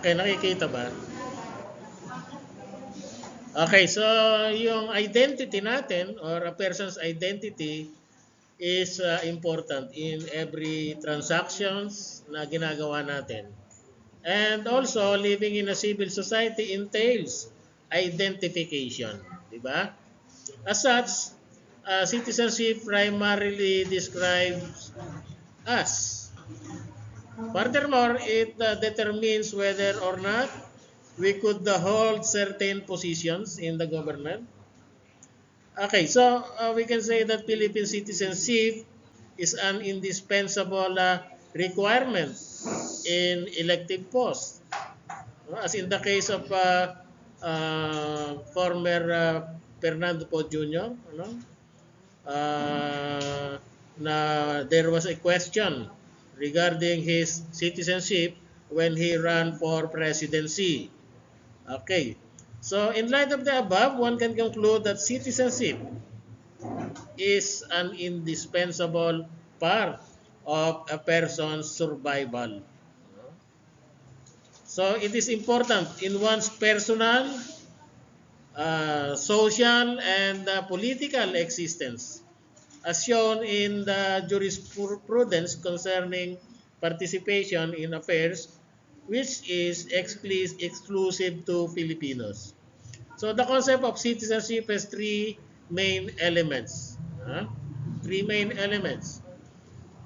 Okay, nakikita ba? Okay, so yung identity natin or a person's identity is important in every transactions na ginagawa natin. And also, living in a civil society entails identification, di ba? As such, citizenship primarily describes us. Furthermore, it determines whether or not we could hold certain positions in the government. Okay, so we can say that Philippine citizenship is an indispensable requirement in elective posts. As in the case of former Fernando Poe Jr., uh, na there was a question regarding his citizenship when he ran for presidency. Okay. So in light of the above, one can conclude that citizenship is an indispensable part of a person's survival. So it is important in one's personal, social, and political existence, as shown in the jurisprudence concerning participation in affairs which is exclusive to Filipinos. So the concept of citizenship has three main elements. Three main elements.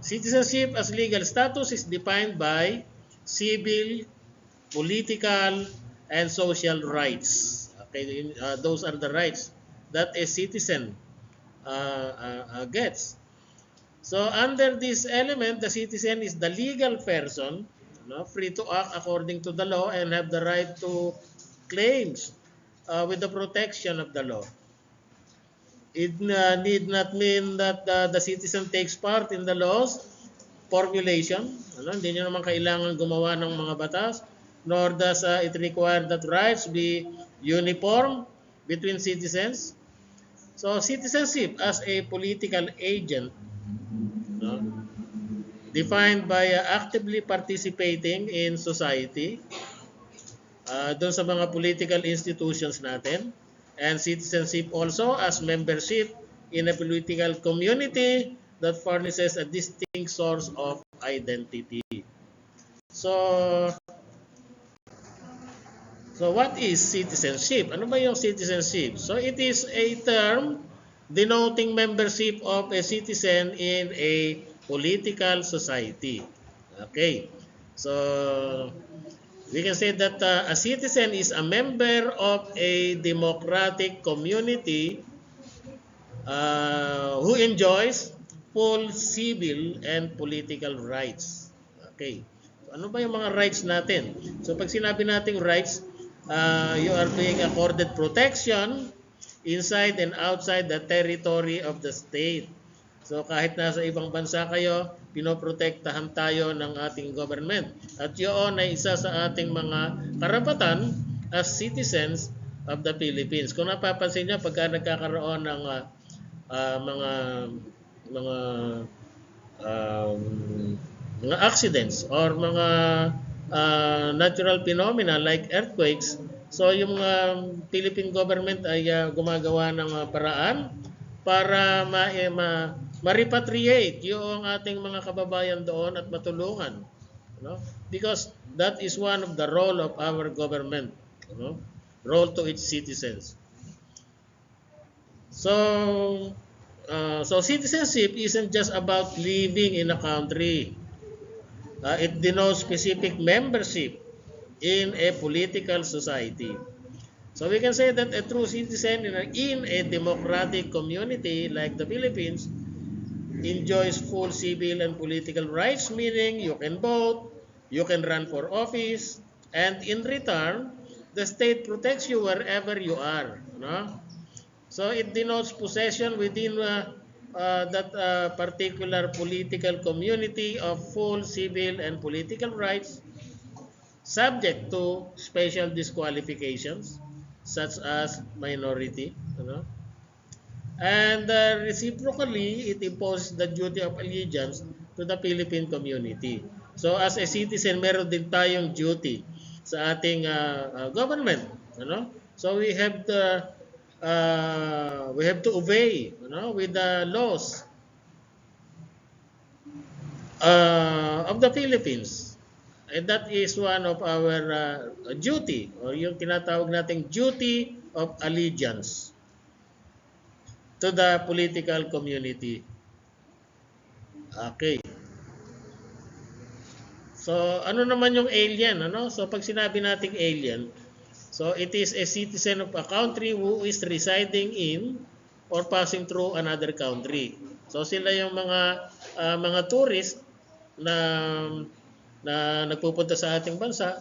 Citizenship as legal status is defined by civil, political, and social rights. Okay, those are the rights that a citizen gets. So under this element, the citizen is the legal person, free to act according to the law and have the right to claims with the protection of the law. It need not mean that the citizen takes part in the laws formulation. Hindi nyo naman kailangan gumawa ng mga batas, nor does it require that rights be uniform between citizens. So citizenship as a political agent, defined by actively participating in society, doon sa mga political institutions natin, and citizenship also as membership in a political community that furnishes a distinct source of identity. So what is citizenship? Ano ba yung citizenship? So it is a term denoting membership of a citizen in a political society. Okay. So we can say that a citizen is a member of a democratic community who enjoys full civil and political rights. Okay. So, ano ba yung mga rights natin? So pag sinabi nating rights, you are being accorded protection inside and outside the territory of the state. So kahit nasa ibang bansa kayo, pinoprotektahan tayo ng ating government. At yun ay isa sa ating mga karapatan as citizens of the Philippines. Kung napapansin niyo, pagka nagkakaroon ng mga accidents or mga natural phenomena like earthquakes, so yung Philippine government ay gumagawa ng paraan para ma-repatriate yung ating mga kababayan doon at matulungan. Because that is one of the role of our government, role to its citizens. So citizenship isn't just about living in a country. It denotes specific membership in a political society. So we can say that a true citizen in a democratic community like the Philippines enjoys full civil and political rights, meaning you can vote, you can run for office, and in return, the state protects you wherever you are. So it denotes possession within that particular political community of full civil and political rights, subject to special disqualifications such as minority. And reciprocally, it imposes the duty of allegiance to the Philippine community. So as a citizen, meron din tayong duty sa ating government, ano? So we have to obey, with the laws of the Philippines. And that is one of our duty, or yung tinatawag nating duty of allegiance to the political community. Okay. So, ano naman yung alien, ano? So, pag sinabi nating alien, so it is a citizen of a country who is residing in or passing through another country. So, sila yung mga tourist na nagpupunta sa ating bansa,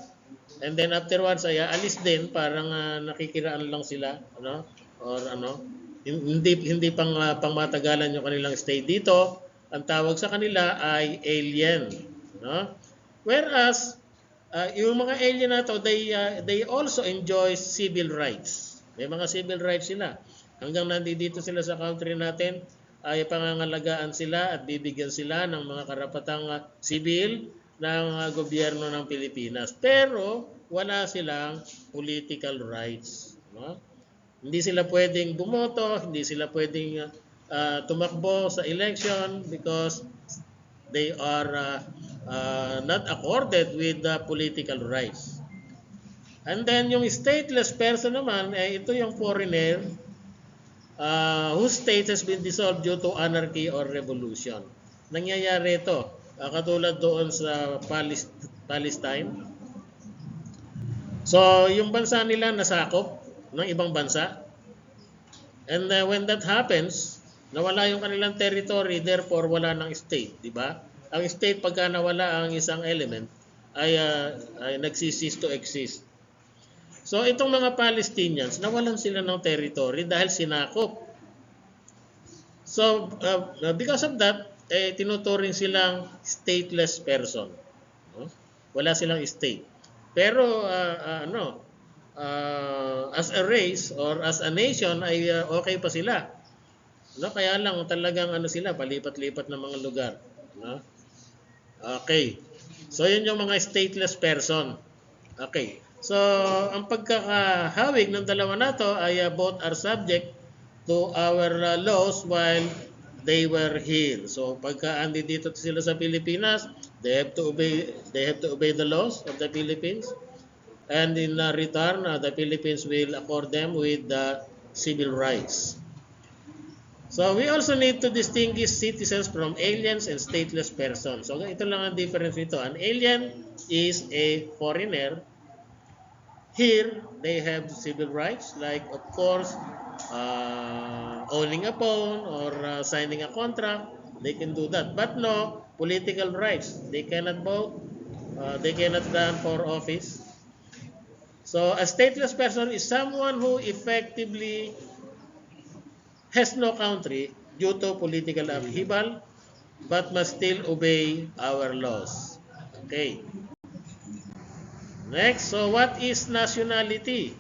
and then afterwards ay alis din, parang nakikiraan lang sila, ano? Or ano? Hindi pangmatagalan yung kanilang stay dito. Ang tawag sa kanila ay alien, no? Whereas yung mga alien na to, they also enjoy civil rights. May mga civil rights sila. Hanggang nandito sila sa country natin, ay pangangalagaan sila at bibigyan sila ng mga karapatang civil ng gobyerno ng Pilipinas. Pero wala silang political rights, no? Hindi sila pwedeng bumoto, hindi sila pwedeng tumakbo sa election because they are not accorded with the political rights. And then yung stateless person naman, ito yung foreigner whose state has been dissolved due to anarchy or revolution. Nangyayari ito, katulad doon sa Palestine. So, yung bansa nila nasakop ng ibang bansa. And when that happens, nawala yung kanilang territory, therefore wala ng state, di ba? Ang state pagka nawala ang isang element ay nagsicease to exist. So itong mga Palestinians, nawalan sila ng territory dahil sinakop. So because of that, tinuturing silang stateless person. No? Wala silang state. Pero as a race or as a nation ay okay pa sila. No, kaya lang talagang sila palipat-lipat ng mga lugar, no? Okay. So yun yung mga stateless person. Okay. So ang pagkakahawig ng dalawa na to ay both are subject to our laws while they were here. So pagka andito sila sa Pilipinas, they have to obey the laws of the Philippines. And in return, the Philippines will accord them with the civil rights. So we also need to distinguish citizens from aliens and stateless persons. So ito lang ang difference nito. An alien is a foreigner. Here, they have civil rights like, of course, owning a phone or signing a contract. They can do that. But no political rights. They cannot vote. They cannot run for office. So a stateless person is someone who effectively has no country due to political upheaval but must still obey our laws. Okay. Next, so what is nationality?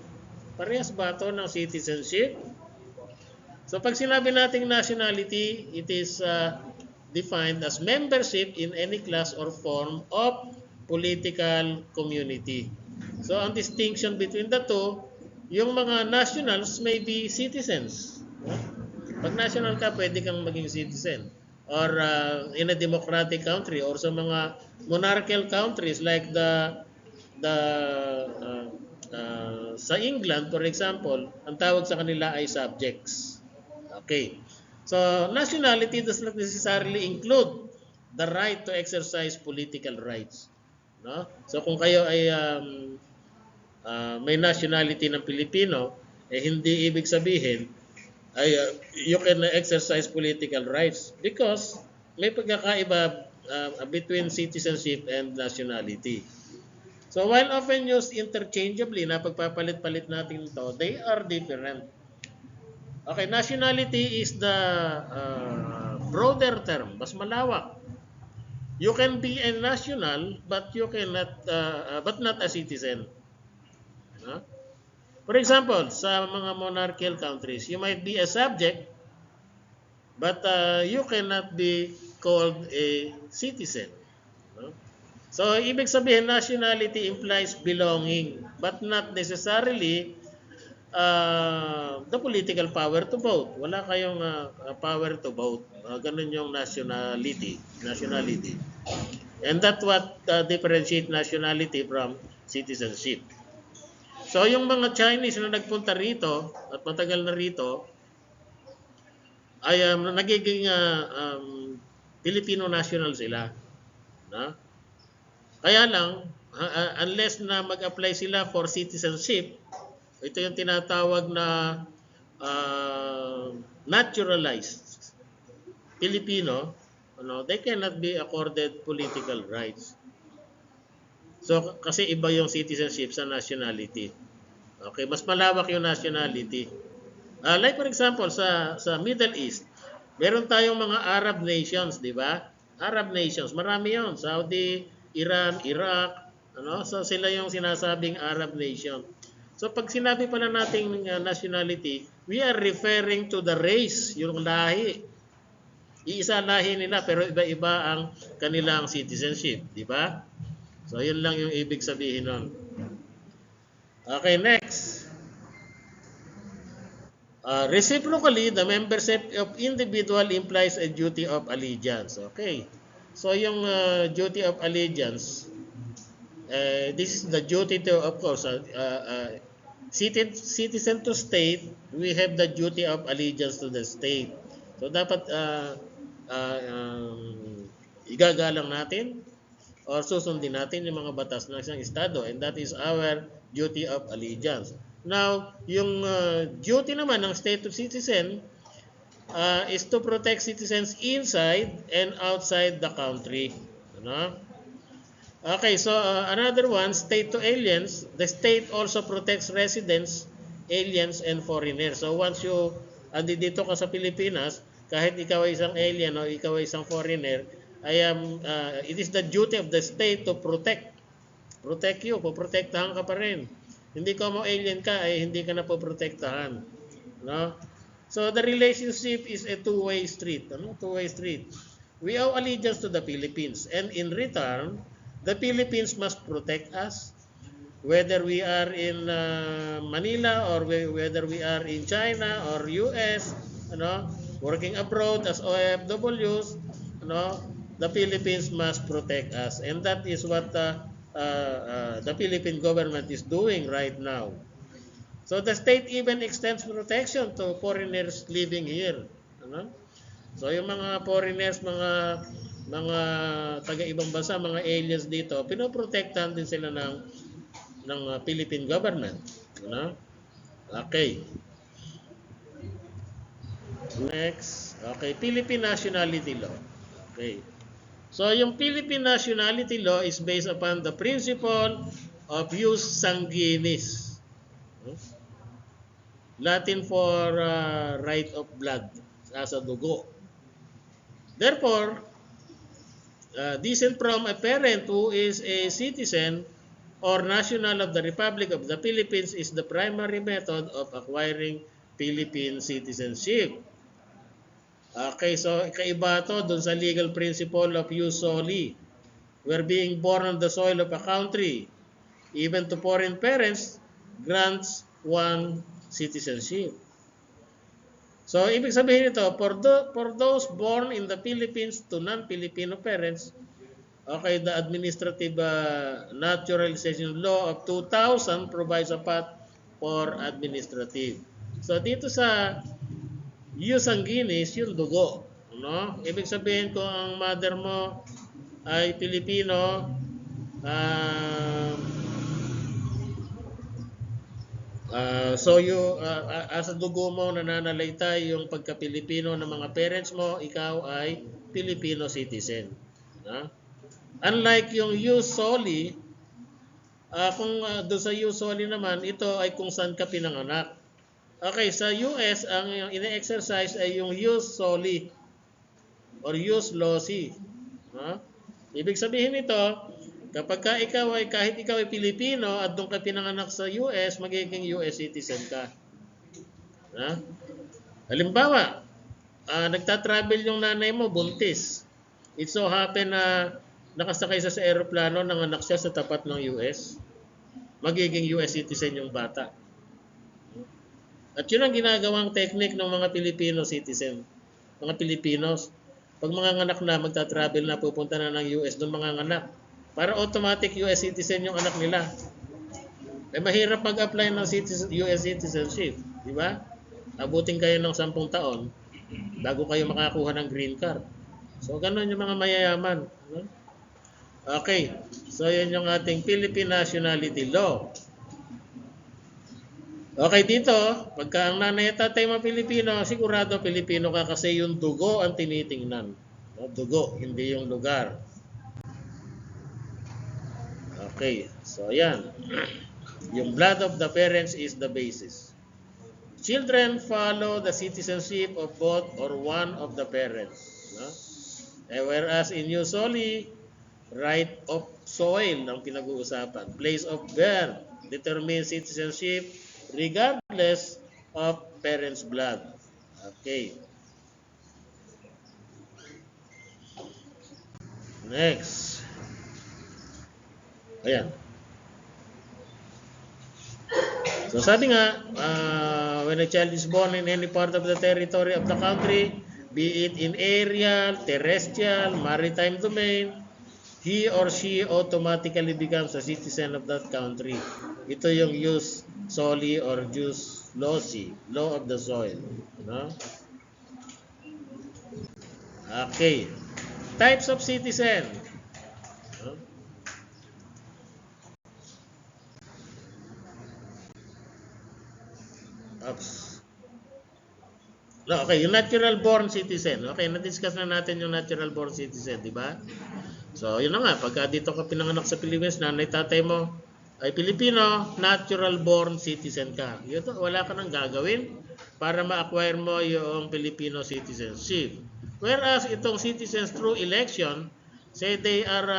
Parehas ba ito ng citizenship? So pag sinabi nating nationality, it is defined as membership in any class or form of political community. So ang distinction between the two, yung mga nationals may be citizens. Pag national ka, pwede kang maging citizen. Or in a democratic country or sa mga monarchical countries like sa England, for example, ang tawag sa kanila ay subjects. Okay. So, nationality does not necessarily include the right to exercise political rights. No? So, kung kayo ay may nationality ng Pilipino, hindi ibig sabihin ay you can exercise political rights because may pagkakaiba between citizenship and nationality. So while often used interchangeably, na pagpapalit-palit natin ito, they are different. Okay, nationality is the broader term, mas malawak. You can be a national but you cannot but not a citizen. Huh? For example, sa mga monarchical countries, you might be a subject but you cannot be called a citizen. No? So, ibig sabihin, nationality implies belonging, but not necessarily the political power to vote. Wala kayong power to vote. Ganun yung nationality. Nationality. And that's what differentiate nationality from citizenship. So, yung mga Chinese na nagpunta rito at matagal na rito, ay nagiging Filipino national sila. No? Kaya lang, unless na mag-apply sila for citizenship, ito yung tinatawag na naturalized Filipino, they cannot be accorded political rights. So, kasi iba yung citizenship sa nationality. Okay, mas malawak yung nationality. Like for example, sa Middle East, meron tayong mga Arab nations, di ba? Arab nations, marami yon. Saudi, Iran, Iraq, so sila yung sinasabing Arab nation. So pag sinabi pala nating nationality, we are referring to the race, yung lahi. Iisa lahi nila pero iba-iba ang kanilang citizenship, di ba? So yun lang yung ibig sabihin nun. Okay, next. Reciprocally, the membership of individual implies a duty of allegiance. Okay. So yung duty of allegiance, this is the duty to, of course, citizen to state, we have the duty of allegiance to the state. So dapat igagalang natin or susundin natin yung mga batas ng isang estado, and that is our duty of allegiance. Now, yung duty naman ng state of citizen is to protect citizens inside and outside the country. Okay, so another one, state to aliens. The state also protects residents, aliens, and foreigners. So once you andito ka sa Pilipinas, kahit ikaw ay isang alien o ikaw ay isang foreigner, it is the duty of the state to protect you. Poprotektahan ka pa rin. Hindi ka mo alien ka, ay hindi ka na poprotektahan. No? So the relationship is a two-way street. Two-way street. We owe allegiance to the Philippines, and in return, the Philippines must protect us, whether we are in Manila or whether we are in China or US, working abroad as OFWs, the Philippines must protect us, and that is what the Philippine government is doing right now. So the state even extends protection to foreigners living here. So yung mga foreigners, mga taga-ibang bansa, mga aliens dito, pinoprotektahan din sila ng Philippine government. Okay. Next. Okay, Philippine nationality law. Okay. So yung Philippine nationality law is based upon the principle of jus sanguinis. Latin for right of blood, sa dugo. Therefore, descent from a parent who is a citizen or national of the Republic of the Philippines is the primary method of acquiring Philippine citizenship. Okay, so kaiba to dun sa legal principle of jus soli. Where being born on the soil of a country, even to foreign parents, grants one citizenship. So, ibig sabihin ito, for those born in the Philippines to non-Filipino parents, okay, the administrative naturalization law of 2000 provides a path for administrative. So, dito sa jus sanguinis, yung dugo. Ibig sabihin kung ang mother mo ay Pilipino, so as a dugo mo nananalaytay yung pagka-Pilipino ng mga parents mo, ikaw ay Filipino citizen. Unlike yung jus soli, kung doon sa jus soli naman, ito ay kung saan ka pinanganak. Okay, sa US, ang ine-exercise ay yung jus soli or jus loci. Ibig sabihin nito, kapag kahit ikaw ay Pilipino at doon ka pinanganak sa US, magiging US citizen ka. Halimbawa, nagta-travel yung nanay mo, buntis. It so happen na nakasakay sa aeroplano, nanganak siya sa tapat ng US, magiging US citizen yung bata. At yun ang ginagawang technique ng mga Filipino citizen, mga Pilipinos. Pag mga nganak na, magta-travel na, pupunta na ng US, doon mga nganak. Para automatic US citizen yung anak nila. Eh mahirap mag-apply ng US citizenship, di ba? Abutin kayo ng 10 taon bago kayo makakuha ng green card. So ganun yung mga mayayaman. Ano? Okay, so yun yung ating Philippine Nationality Law. Okay, dito, pagka ang nanay at tatay mo Pilipino, sigurado Pilipino ka kasi yung dugo ang tinitingnan. No? Dugo, hindi yung lugar. Okay, so yan. Yung blood of the parents is the basis. Children follow the citizenship of both or one of the parents. No? Whereas in New Soli, right of soil ang pinag-uusapan. Place of birth determines citizenship regardless of parents' blood. Okay. Next. Ayan. So sabi nga, when a child is born in any part of the territory of the country, be it in aerial, terrestrial, maritime domain, he or she automatically becomes a citizen of that country. Ito yung jus soli or jus loci, law of the soil. No? Okay. Types of citizen. No? Oops. No, okay, yung natural born citizen. Okay, na-discuss na natin yung natural born citizen, di ba? So, yun na nga, pagka dito ka pinanganak sa Pilipinas, nanay tatay mo ay Pilipino, natural born citizen ka. Yun, wala ka nang gagawin para ma-acquire mo yung Filipino citizenship. Whereas itong citizens through election, say they are,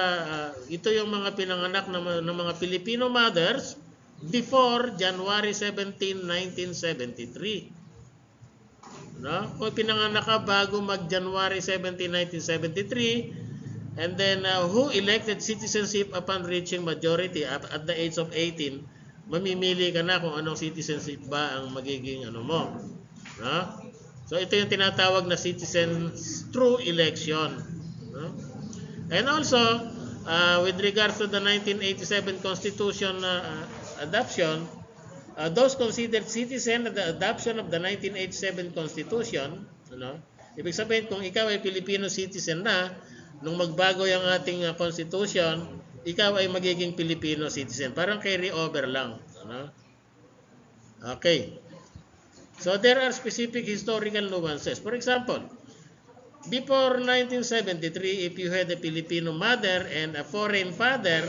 ito yung mga pinanganak ng mga Filipino mothers before January 17, 1973. No? Kung pinanganak ka bago mag-January 17, 1973, and then who elected citizenship upon reaching majority at the age of 18, mamimili ka na kung anong citizenship ba ang magiging ano mo. No? So ito yung tinatawag na citizens through election. No? And also, with regards to the 1987 Constitution adoption, those considered citizen at the adoption of the 1987 Constitution, ano, ibig sabihin kung ikaw ay Filipino citizen na, nung magbago yung ating Constitution, ikaw ay magiging Filipino citizen. Parang carry over lang. Ano? Okay. So there are specific historical nuances. For example, before 1973, if you had a Filipino mother and a foreign father,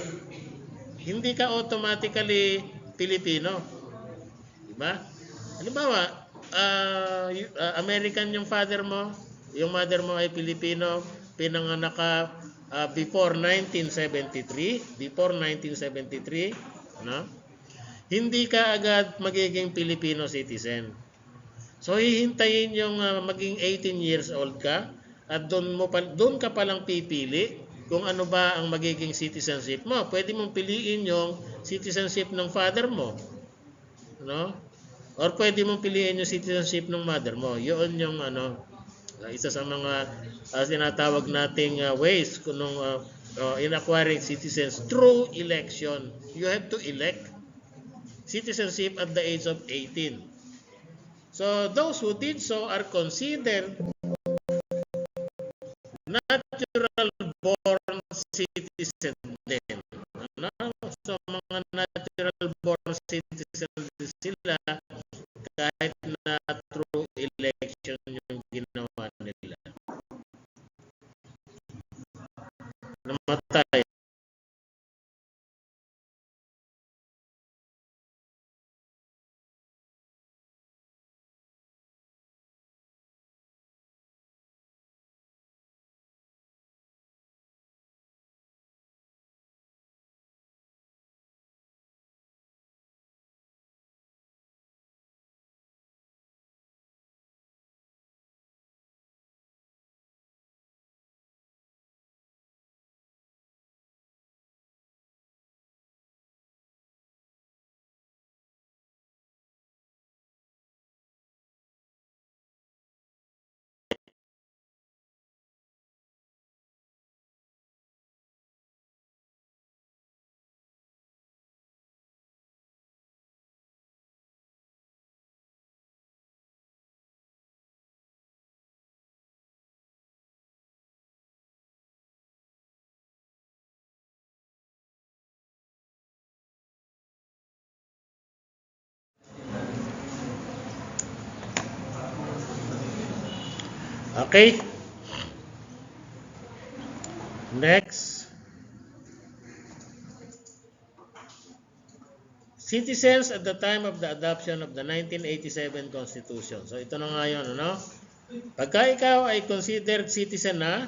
hindi ka automatically Filipino. Diba? Halimbawa, American yung father mo, yung mother mo ay Pilipino, pinanganak ka before 1973, ano? Hindi ka agad magiging Filipino citizen. So hihintayin yung maging 18 years old ka at doon ka palang pipili kung ano ba ang magiging citizenship mo. Pwede mong piliin yung citizenship ng father mo, no? Or pwede mong piliin yung citizenship ng mother mo. Yun yung isa sa mga tinatawag nating ways kung in acquiring citizens through election. You have to elect citizenship at the age of 18. So those who did so are considered natural born citizen din. Ano? So mga natural born citizen sila kahit na through election yung ginawa nila. Namatay. Okay? Next. Citizens at the time of the adoption of the 1987 Constitution. So ito na nga yun, ano? Pagka ikaw ay considered citizen na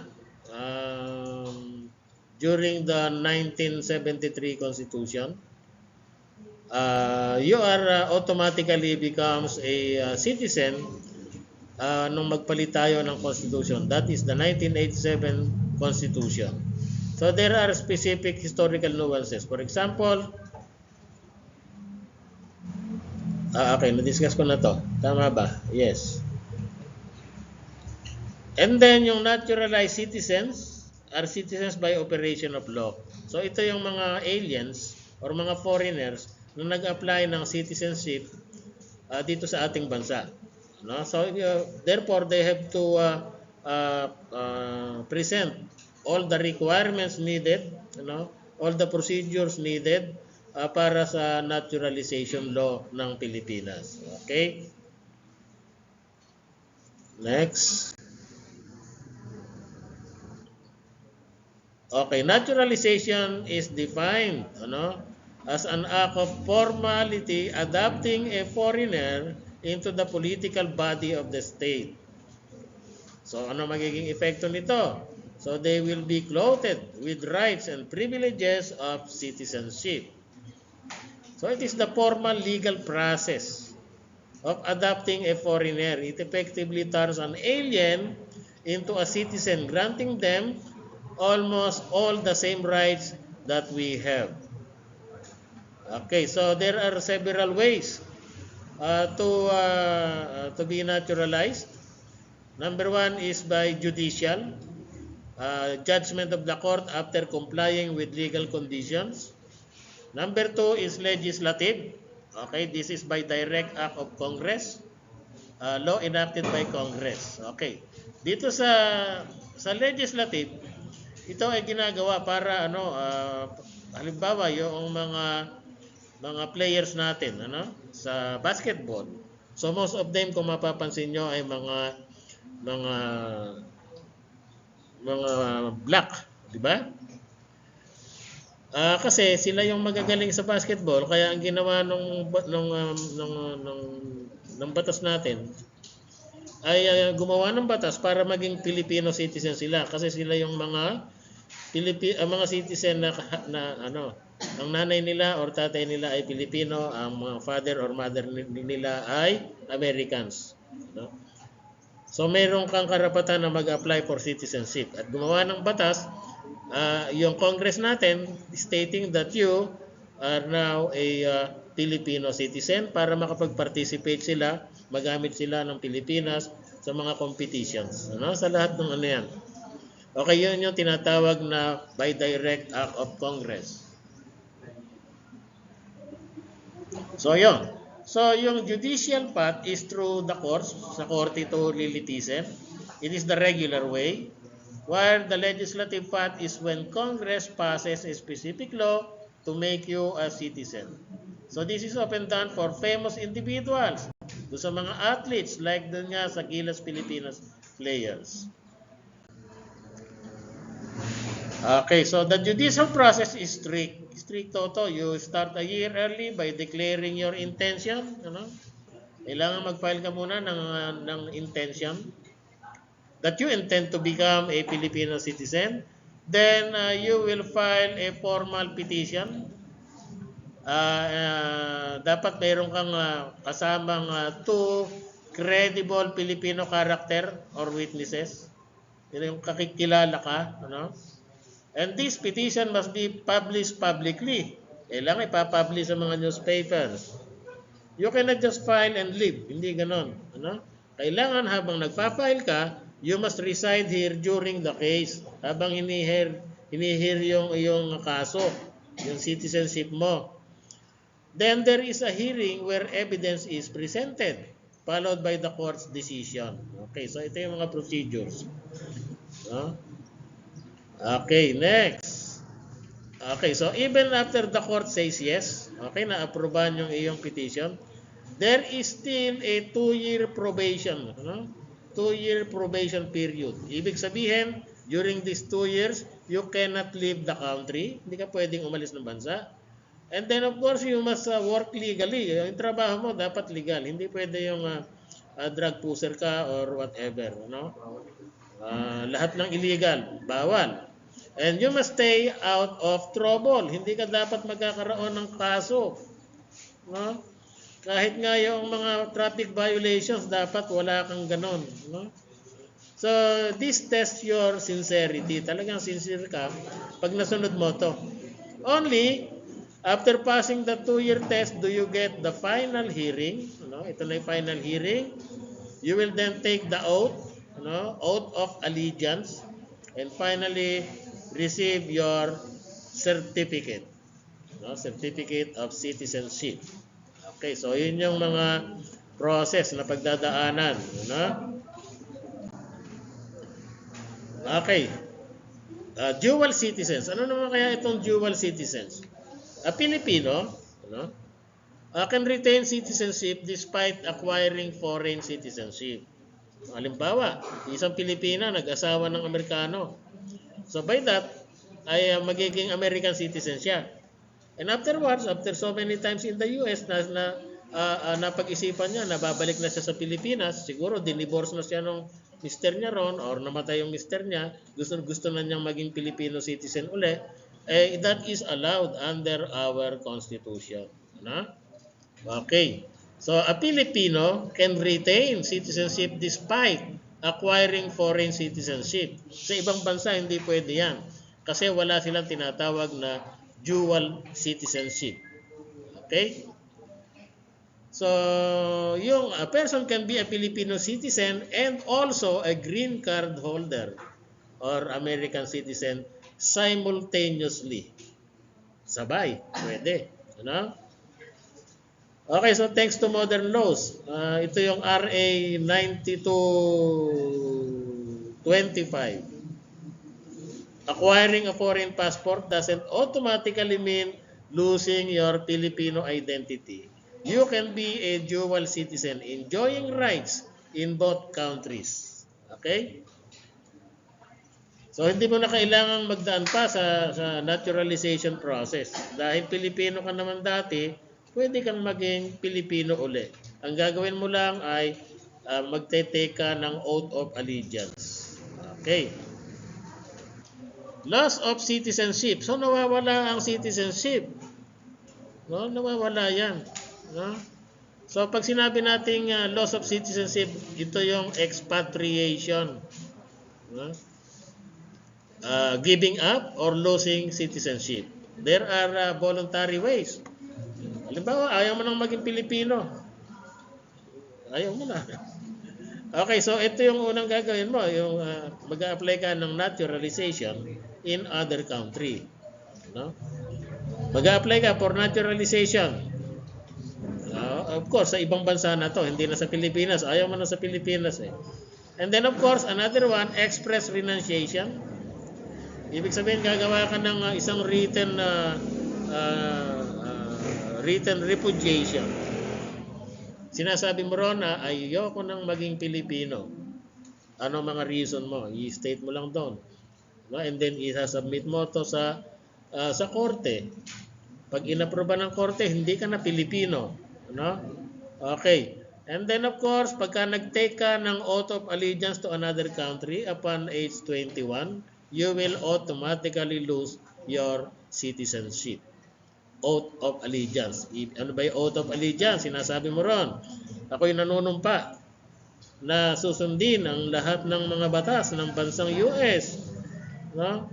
during the 1973 Constitution, you are automatically becomes a citizen nung magpalit tayo ng Constitution. That is the 1987 Constitution. So there are specific historical nuances. For example, okay, na-discuss ko na to. Tama ba? Yes. And then yung naturalized citizens are citizens by operation of law. So ito yung mga aliens or mga foreigners na nag-apply ng citizenship dito sa ating bansa. No? So therefore they have to present all the requirements needed, all the procedures needed para sa naturalization law ng Pilipinas. Okay? Next. Okay, naturalization is defined as an act of formality adopting a foreigner into the political body of the state. So ano magiging epekto nito? So they will be clothed with rights and privileges of citizenship. So it is the formal legal process of adopting a foreigner. It effectively turns an alien into a citizen, granting them almost all the same rights that we have. Okay, so there are several ways to be naturalized. Number one is by judicial judgment of the court after complying with legal conditions. Number two is legislative. Okay, this is by direct act of Congress, law enacted by Congress. Okay, dito sa legislative, ito ay ginagawa para halimbawa yung mga players natin sa basketball. So most of them kung mapapansin nyo ay mga black, di ba? Kasi sila yung magagaling sa basketball, kaya ang ginawa ng batas natin ay gumawa ng batas para maging Filipino citizen sila, kasi sila yung mga citizen na ang nanay nila or tatay nila ay Pilipino, ang mga father or mother nila ay Americans. So mayroon kang karapatan na mag-apply for citizenship at gumawa ng batas yung Congress natin stating that you are now a Filipino citizen para makapag-participate sila, magamit sila ng Pilipinas sa mga competitions, sa lahat ng yan. Okay, yun yung tinatawag na by direct act of Congress. So yun. So yung judicial path is through the courts, sa korte ito lilitisin. It is the regular way. While the legislative path is when Congress passes a specific law to make you a citizen. So this is often done for famous individuals, sa mga athletes like dun nga sa Gilas Pilipinas players. Okay, so the judicial process is strict. Stricto to. You start a year early by declaring your intention. Kailangan mag-file ka muna ng intention that you intend to become a Filipino citizen. Then you will file a formal petition. Dapat mayroon kang kasamang two credible Filipino character or witnesses. Yung kakikilala ka, And this petition must be published publicly. Kailangan ipapublish sa mga newspapers. You cannot just file and leave. Hindi ganon. Kailangan habang nagpa-file ka, you must reside here during the case. Habang hinihir yung iyong kaso, yung citizenship mo. Then there is a hearing where evidence is presented, followed by the court's decision. Okay, so ito yung mga procedures. Okay, next. Okay, so even after the court says yes, okay, na-aprobahan yung iyong petition, there is still a 2-year probation. 2-year probation period. Ibig sabihin, during these 2 years, you cannot leave the country. Hindi ka pwedeng umalis ng bansa. And then of course, you must work legally. Yung trabaho mo dapat legal. Hindi pwede yung drug pusher ka or whatever. No? Lahat ng illegal, bawal. And you must stay out of trouble. Hindi ka dapat magkakaroon ng kaso. No? Kahit nga yung mga traffic violations, dapat wala kang ganon. No? So, this tests your sincerity. Talagang sincere ka pag nasunod mo to. Only after passing the 2-year test, do you get the final hearing? No? Ito na yung final hearing. You will then take the oath, no? Oath of allegiance, and finally receive your certificate, no? Certificate of citizenship. Okay, so yun yung mga process na pagdadaanan, no? Okay. Dual citizens. Ano naman kaya itong dual citizens? A Filipino, no, can retain citizenship despite acquiring foreign citizenship. Halimbawa, isang Pilipina nag-asawa ng Amerikano. So by that, ay magiging American citizen siya. And afterwards, after so many times in the US, napag-isipan niya na babalik na siya sa Pilipinas, siguro dinivorce na siya ng mister niya ron or namatay yung mister niya, gusto na niyang maging Filipino citizen uli, that is allowed under our Constitution. Ano? Okay. So, a Filipino can retain citizenship despite acquiring foreign citizenship. Sa ibang bansa, hindi pwede yan. Kasi wala silang tinatawag na dual citizenship. Okay? So, yung a person can be a Filipino citizen and also a green card holder or American citizen simultaneously. Sabay, pwede. Ano? Okay, so thanks to modern laws, ito yung RA 9225. Acquiring a foreign passport doesn't automatically mean losing your Filipino identity. You can be a dual citizen enjoying rights in both countries. Okay? So, hindi mo na kailangang magdaan pa sa naturalization process. Dahil Pilipino ka naman dati, pwede kang maging Pilipino uli. Ang gagawin mo lang ay magte-take ka ng oath of allegiance. Okay. Loss of citizenship. So, nawawala ang citizenship. No? Nawawala yan. No? So, pag sinabi nating loss of citizenship, ito yung expatriation. No? Giving up or losing citizenship. There are voluntary ways. Halimbawa, ayaw mo nang maging Pilipino. Ayaw mo na. Okay, so ito yung unang gagawin mo, yung mag-a-apply ka ng naturalization in other country. No? Mag-a-apply ka for naturalization. Of course, sa ibang bansa na to, hindi na sa Pilipinas. Ayaw mo na sa Pilipinas eh. And then of course, another one, express renunciation. Ibig sabihin, gagawa ka ng isang written repudiation. Sinasabi mo ron na ayoko nang maging Pilipino. Ano mga reason mo? I-state mo lang doon. No? And then i-submit mo to sa korte. Pag inaproba ng korte, hindi ka na Pilipino. No? Okay. And then of course, pagka nag-take ka ng oath of allegiance to another country upon age 21, you will automatically lose your citizenship. Oath of allegiance. Ano ba yung oath of allegiance? Sinasabi mo ron, ako'y nanunumpa na susundin ang lahat ng mga batas ng bansang US. No?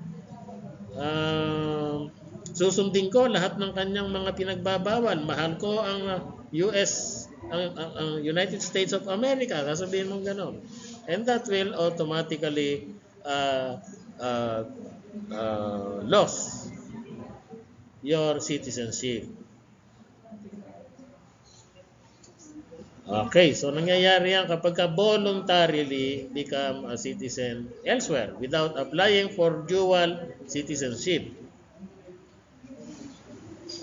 Susundin ko lahat ng kanyang mga pinagbabawal. Mahal ko ang US, ang United States of America. Sasabihin mong gano'n. And that will automatically lose your citizenship. Okay, so nangyayari yan kapag ka voluntarily become a citizen elsewhere without applying for dual citizenship.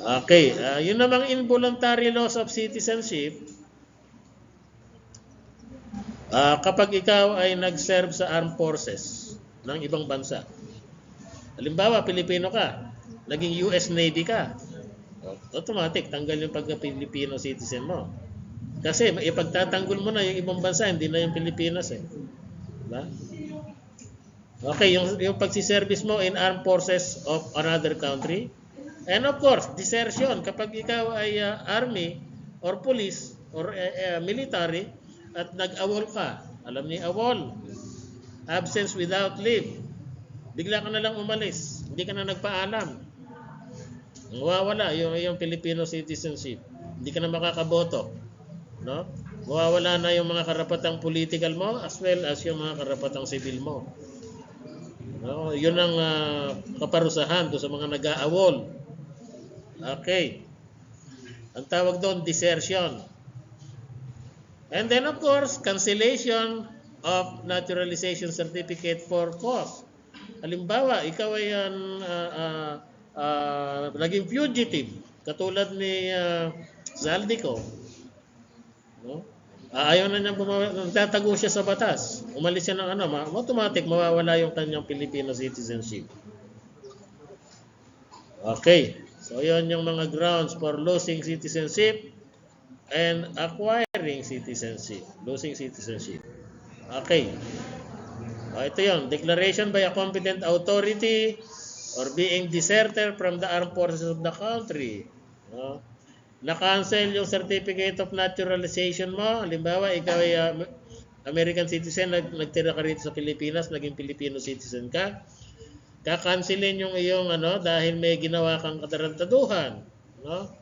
Okay, yun namang involuntary loss of citizenship. Kapag ikaw ay nag-serve sa armed forces ng ibang bansa, halimbawa Pilipino ka, naging US Navy ka, automatic tanggal yung pagka-Filipino citizen mo. Kasi ipagtatanggol mo na yung ibang bansa, hindi na yung Pilipinas eh. Diba? Okay, yung pagsiservice mo in armed forces of another country. And of course, desertion. Kapag ikaw ay army or police or military at nag-awol ka, alam niyo awol, absence without leave. Bigla ka na lang umalis, hindi ka na nagpaalam. Mawawala yung Filipino citizenship. Hindi ka na makakaboto. No? Mawawala na yung mga karapatang political mo as well as yung mga karapatang civil mo. No? Yun ang kaparusahan do sa mga nag-aawol. Okay. Ang tawag doon, desertion. And then of course, cancellation of naturalization certificate for cause. Halimbawa, ikaw ay naging fugitive, katulad ni Zaldico. No? Ayaw na niyang nagtatago siya sa batas. Umalis siya ng automatic mawawala yung kanyang Filipino citizenship. Okay. So, yun yung mga grounds for losing citizenship and acquiring citizenship. Losing citizenship. Okay. Ito yun. Declaration by a competent authority or being deserter from the armed forces of the country. Na-cancel yung certificate of naturalization mo. Halimbawa, ikaw ay American citizen, nagtira ka rito sa Pilipinas, naging Filipino citizen ka. Kakansilin yung iyong dahil may ginawa kang katarantaduhan. No?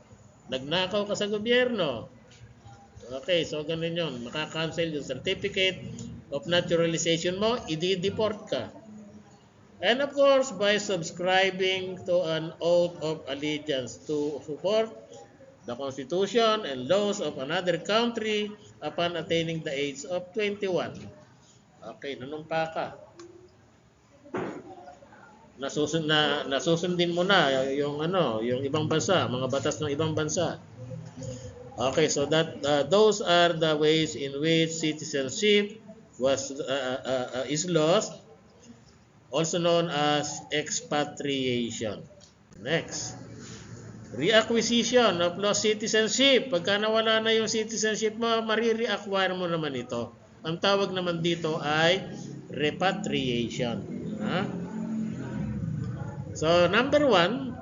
Nagnakaw ka sa gobyerno. Okay, so ganun yun. Makakancel yung certificate of naturalization mo, i-deport ka. And of course, by subscribing to an oath of allegiance to support the Constitution and laws of another country upon attaining the age of 21. Okay, nanumpa ka. Nasusundin mo na yung ibang bansa, mga batas ng ibang bansa. Okay, so that those are the ways in which citizenship is lost, also known as expatriation. Next, reacquisition of lost citizenship. Pagka nawala na yung citizenship mo, mari-reacquire mo naman ito. Ang tawag naman dito ay repatriation. So, number 1,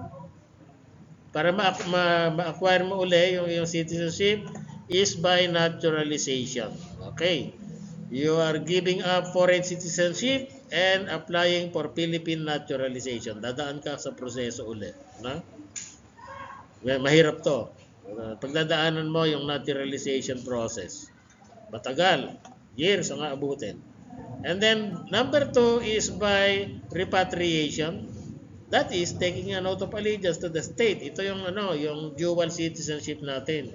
para ma-acquire mo uli yung citizenship is by naturalization. Okay. You are giving up foreign citizenship and applying for Philippine naturalization. Dadaan ka sa proseso uli. Mahirap to. Pagdadaanan mo yung naturalization process. Matagal. Years ang aabutin. And then, number 2 is by repatriation. That is taking an oath of allegiance to the state. Ito yung yung dual citizenship natin.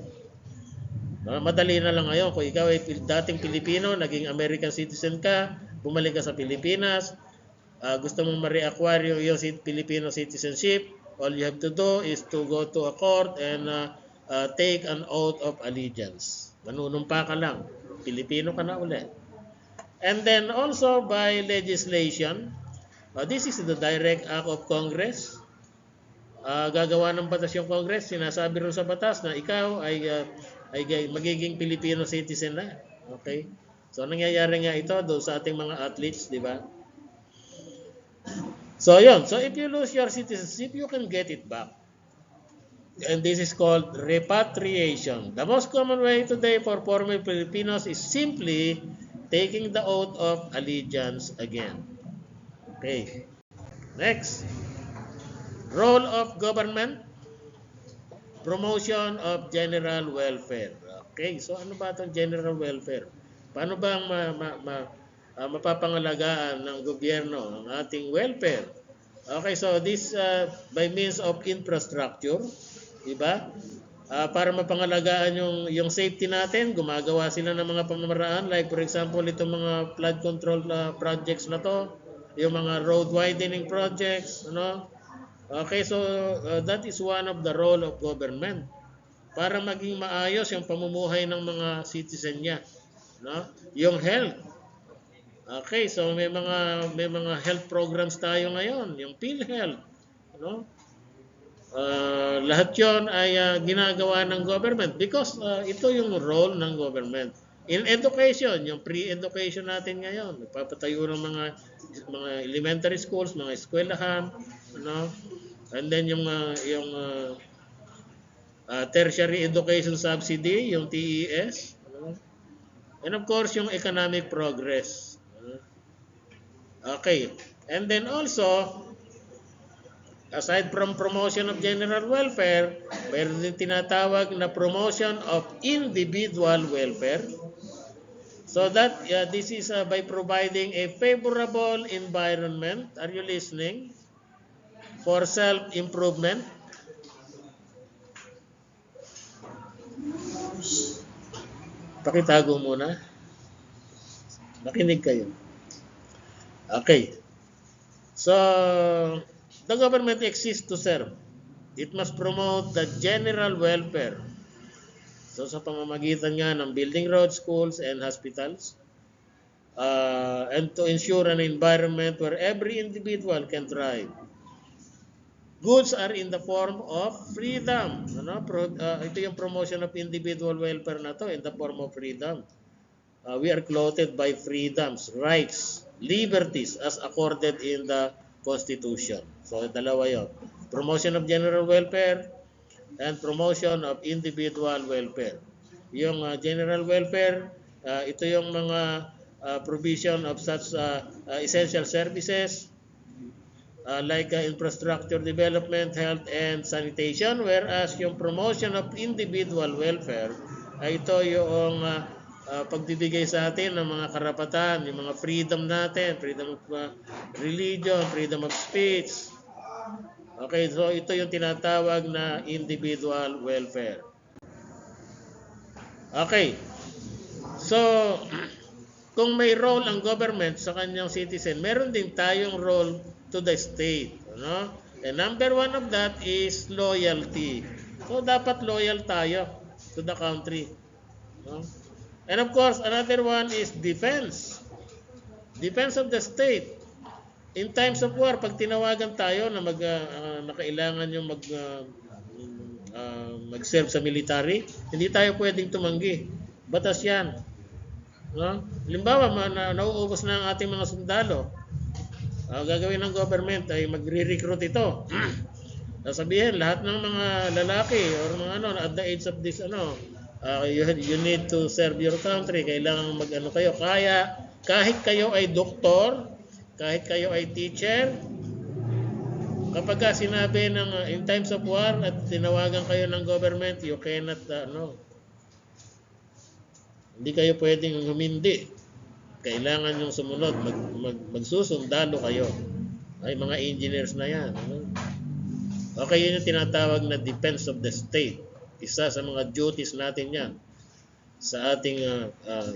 Madali na lang ngayon kung ikaw ay dating Pilipino, naging American citizen ka, bumalik ka sa Pilipinas, gusto mong ma-reacquire yung Filipino citizenship, all you have to do is to go to a court and take an oath of allegiance. Manunumpa ka lang, Pilipino ka na ulit. And then also by legislation, this is the direct act of Congress. Gagawa ng batas yung Congress, sinasabi rin sa batas na ikaw ay magiging Filipino citizen na. Okay? So, nangyayari nga ito doon sa ating mga athletes, di ba? So, yun. So, if you lose your citizenship, you can get it back. And this is called repatriation. The most common way today for former Filipinos is simply taking the oath of allegiance again. Okay. Next. Role of government. Promotion of general welfare. Okay. So ano ba itong general welfare? Paano ba ang mapapangalagaan ng gobyerno ang ating welfare? Okay. So this by means of infrastructure. Diba? Para mapangalagaan yung safety natin, gumagawa sila ng mga pamamaraan. Like for example, itong mga flood control projects na to. Yung mga road widening projects, Okay, so that is one of the role of government para maging maayos yung pamumuhay ng mga citizen niya. no? Yung health. Okay, so may mga health programs tayo ngayon, yung PhilHealth, no? Lahat 'yon ay ginagawa ng government because ito yung role ng government. In education, yung pre-education natin ngayon, nagpapatayo ng mga elementary schools, mga eskwelahan, ano? And then yung tertiary education subsidy, yung TES, ano? And of course, yung economic progress. Okay. And then also, aside from promotion of general welfare, mayroon din tinatawag na promotion of individual welfare. So that this is by providing a favorable environment, are you listening? For self-improvement. Pakitago muna. Makinig kayo. Okay. So, the government exists to serve. It must promote the general welfare. So, sa pamamagitan nga ng building roads, schools, and hospitals, and to ensure an environment where every individual can thrive. Goods are in the form of freedom. Ito yung promotion of individual welfare na to in the form of freedom. We are clothed by freedoms, rights, liberties as accorded in the Constitution. So, dalawa yun. Promotion of general welfare and promotion of individual welfare. Yung general welfare, ito yung mga provision of such essential services like infrastructure development, health, and sanitation, whereas yung promotion of individual welfare, ito yung pagbibigay sa atin ng mga karapatan, yung mga freedom natin, freedom of religion, freedom of speech. Okay, so ito yung tinatawag na individual welfare. Okay, so kung may role ang government sa kanyang citizen, meron din tayong role to the state. Ano? And number one of that is loyalty. So dapat loyal tayo to the country. No? And of course, another one is defense. Defense of the state. In times of war, pag tinawagan tayo na na kailangan yung mag-serve sa military, hindi tayo pwedeng tumanggi. Batas yan. No? Halimbawa, nauubos na ang ating mga sundalo. Gagawin ng government ay magre-recruit ito. Sasabihin, lahat ng mga lalaki or mga at the age of this you need to serve your country. Kailangan kayo. Kaya kahit kayo ay doktor, kahit kayo ay teacher, kapag sinabi ng in times of war at tinawagan kayo ng government, you cannot hindi kayo pwedeng humindi. Kailangan yung sumunod, magsusundalo kayo. Ay mga engineers na yan. Okay, yun yung tinatawag na defense of the state. Isa sa mga duties natin yan sa ating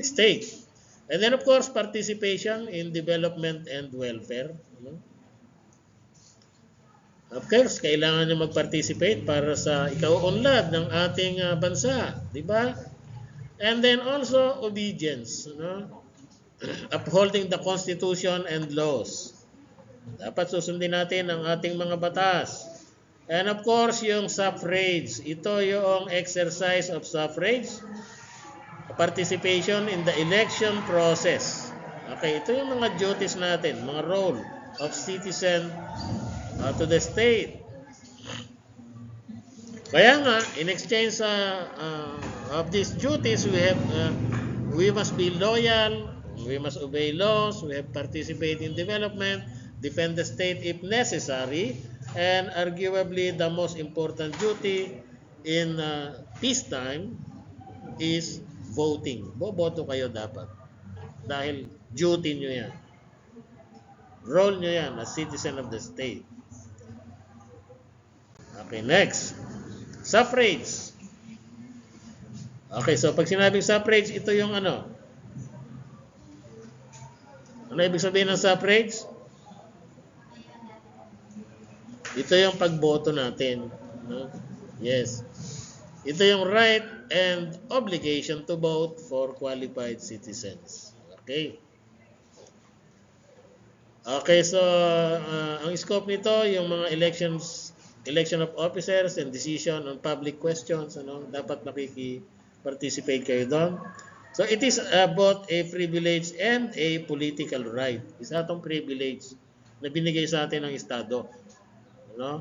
state. And then of course, participation in development and welfare. Of course, kailangan nyo mag-participate para sa ikaunlad ng ating bansa. Di ba? And then also, obedience. Upholding the Constitution and laws. Dapat susundin natin ang ating mga batas. And of course, yung suffrage. Ito yung exercise of suffrage. Participation in the election process. Okay, ito yung mga duties natin, mga role of citizen to the state. Kaya nga, in exchange of these duties, we must be loyal, we must obey laws, we have participate in development, defend the state if necessary, and arguably the most important duty in peacetime is voting. Boboto kayo dapat. Dahil duty nyo yan. Role nyo yan as citizen of the state. Okay, next. Suffrage. Okay, so pag sinabing suffrage, ito yung ano? Ano ibig sabihin ng suffrage? Ito yung pagboto natin. No? Yes. Ito yung right and obligation to vote for qualified citizens. Okay. Okay, so ang scope nito yung mga election of officers and decision on public questions, ano, dapat makiki-participate kayo doon. So it is both a privilege and a political right. Isa itong privilege na binigay sa atin ng Estado. No?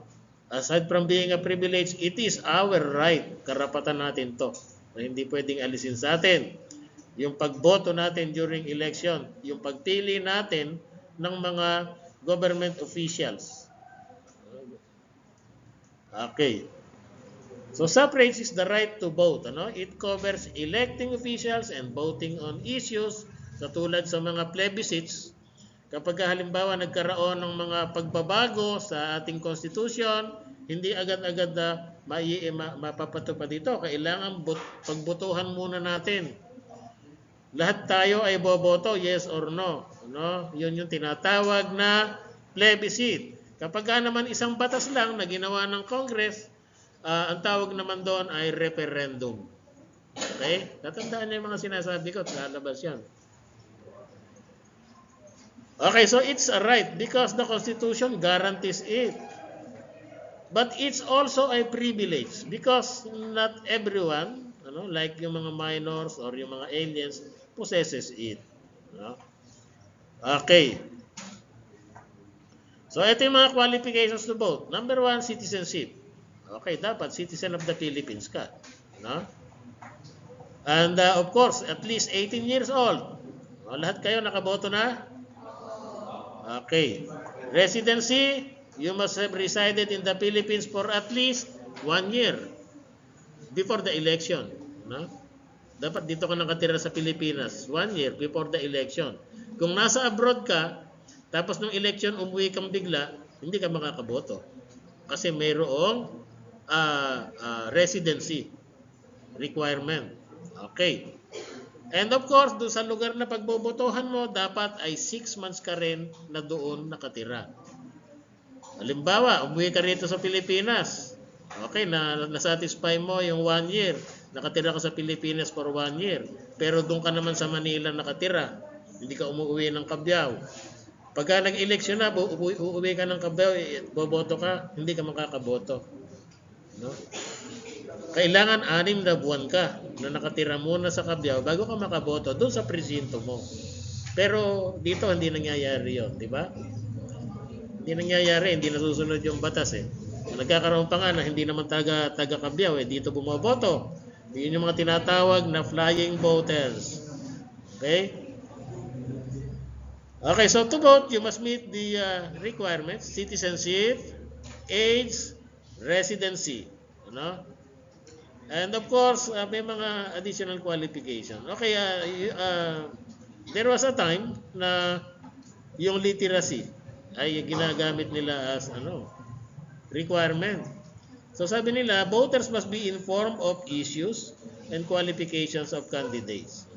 Aside from being a privilege, it is our right. Karapatan natin to. Na hindi pwedeng alisin sa atin. Yung pagboto natin during election, yung pagpili natin ng mga government officials. Okay. So suffrage is the right to vote. Ano? It covers electing officials and voting on issues katulad sa mga plebiscites. Kapag halimbawa nagkaroon ng mga pagbabago sa ating constitution, hindi agad-agad na mapapatupad dito. Kailangan pagbotohan muna natin. Lahat tayo ay boboto, yes or no. Ano? Yun yung tinatawag na plebiscite. Kapag naman isang batas lang na ginawa ng Congress, ang tawag naman doon ay referendum. Okay? Tatandaan niyo yung mga sinasabi ko, lalabas yan. Okay, so it's a right because the Constitution guarantees it. But it's also a privilege because not everyone, like yung mga minors or yung mga aliens, possesses it. Okay. So ito yung mga qualifications to vote. Number 1, citizenship. Okay, dapat citizen of the Philippines ka. And of course, at least 18 years old. Lahat kayo nakaboto na? Okay. Residency, you must have resided in the Philippines for at least 1 year before the election. Dapat dito ka nakatira sa Pilipinas 1 year before the election. Kung nasa abroad ka, tapos nung election umuwi kang bigla, hindi ka makakaboto. Kasi mayroong residency requirement. Okay. And of course, doon sa lugar na pagbobotohan mo, dapat ay 6 months ka rin na doon nakatira. Halimbawa, umuwi ka rito sa Pilipinas. Okay, nasatisfy mo yung 1 year. Nakatira ka sa Pilipinas for 1 year. Pero doon ka naman sa Manila nakatira. Hindi ka umuwi ng Cabiao. Pagka nag-eleksyon na, uuwi ka ng Cabiao, boboto ka, hindi ka makakaboto. No? Kailangan 6 na buwan ka na nakatira muna sa Cabiao bago ka makaboto doon sa presinto mo. Pero dito hindi nangyayari yon, di ba? Hindi nangyayari, hindi nasusunod yung batas eh. Nagkakaroon pa nga na hindi naman taga Cabiao dito bumoboto. Yun yung mga tinatawag na flying voters. Okay? Okay, so to vote, you must meet the requirements: citizenship, age, residency. And of course, may mga additional qualification. Okay, there was a time na yung literacy ay ginagamit nila as requirement. So sabi nila, voters must be informed of issues and qualifications of candidates.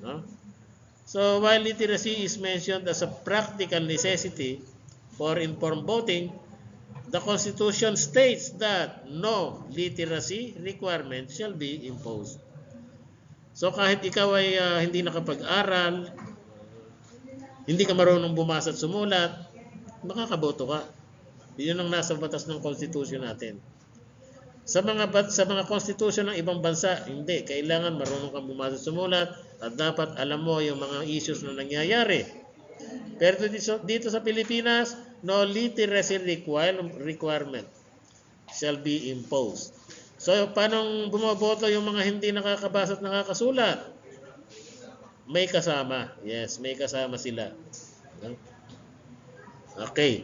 So while literacy is mentioned as a practical necessity for informed voting, the Constitution states that no literacy requirement shall be imposed. So kahit ikaw ay hindi nakapag-aral, hindi ka marunong bumasa at sumulat, makakaboto ka. Yun ang nasa batas ng Constitution natin. Sa mga Constitution ng ibang bansa, hindi. Kailangan marunong kang bumasa at sumulat at dapat alam mo yung mga issues na nangyayari. Pero dito sa Pilipinas, no literacy requirement shall be imposed. So, paano bumoboto yung mga hindi nakakabasa at nakakasulat? May kasama. Yes, may kasama sila. Okay.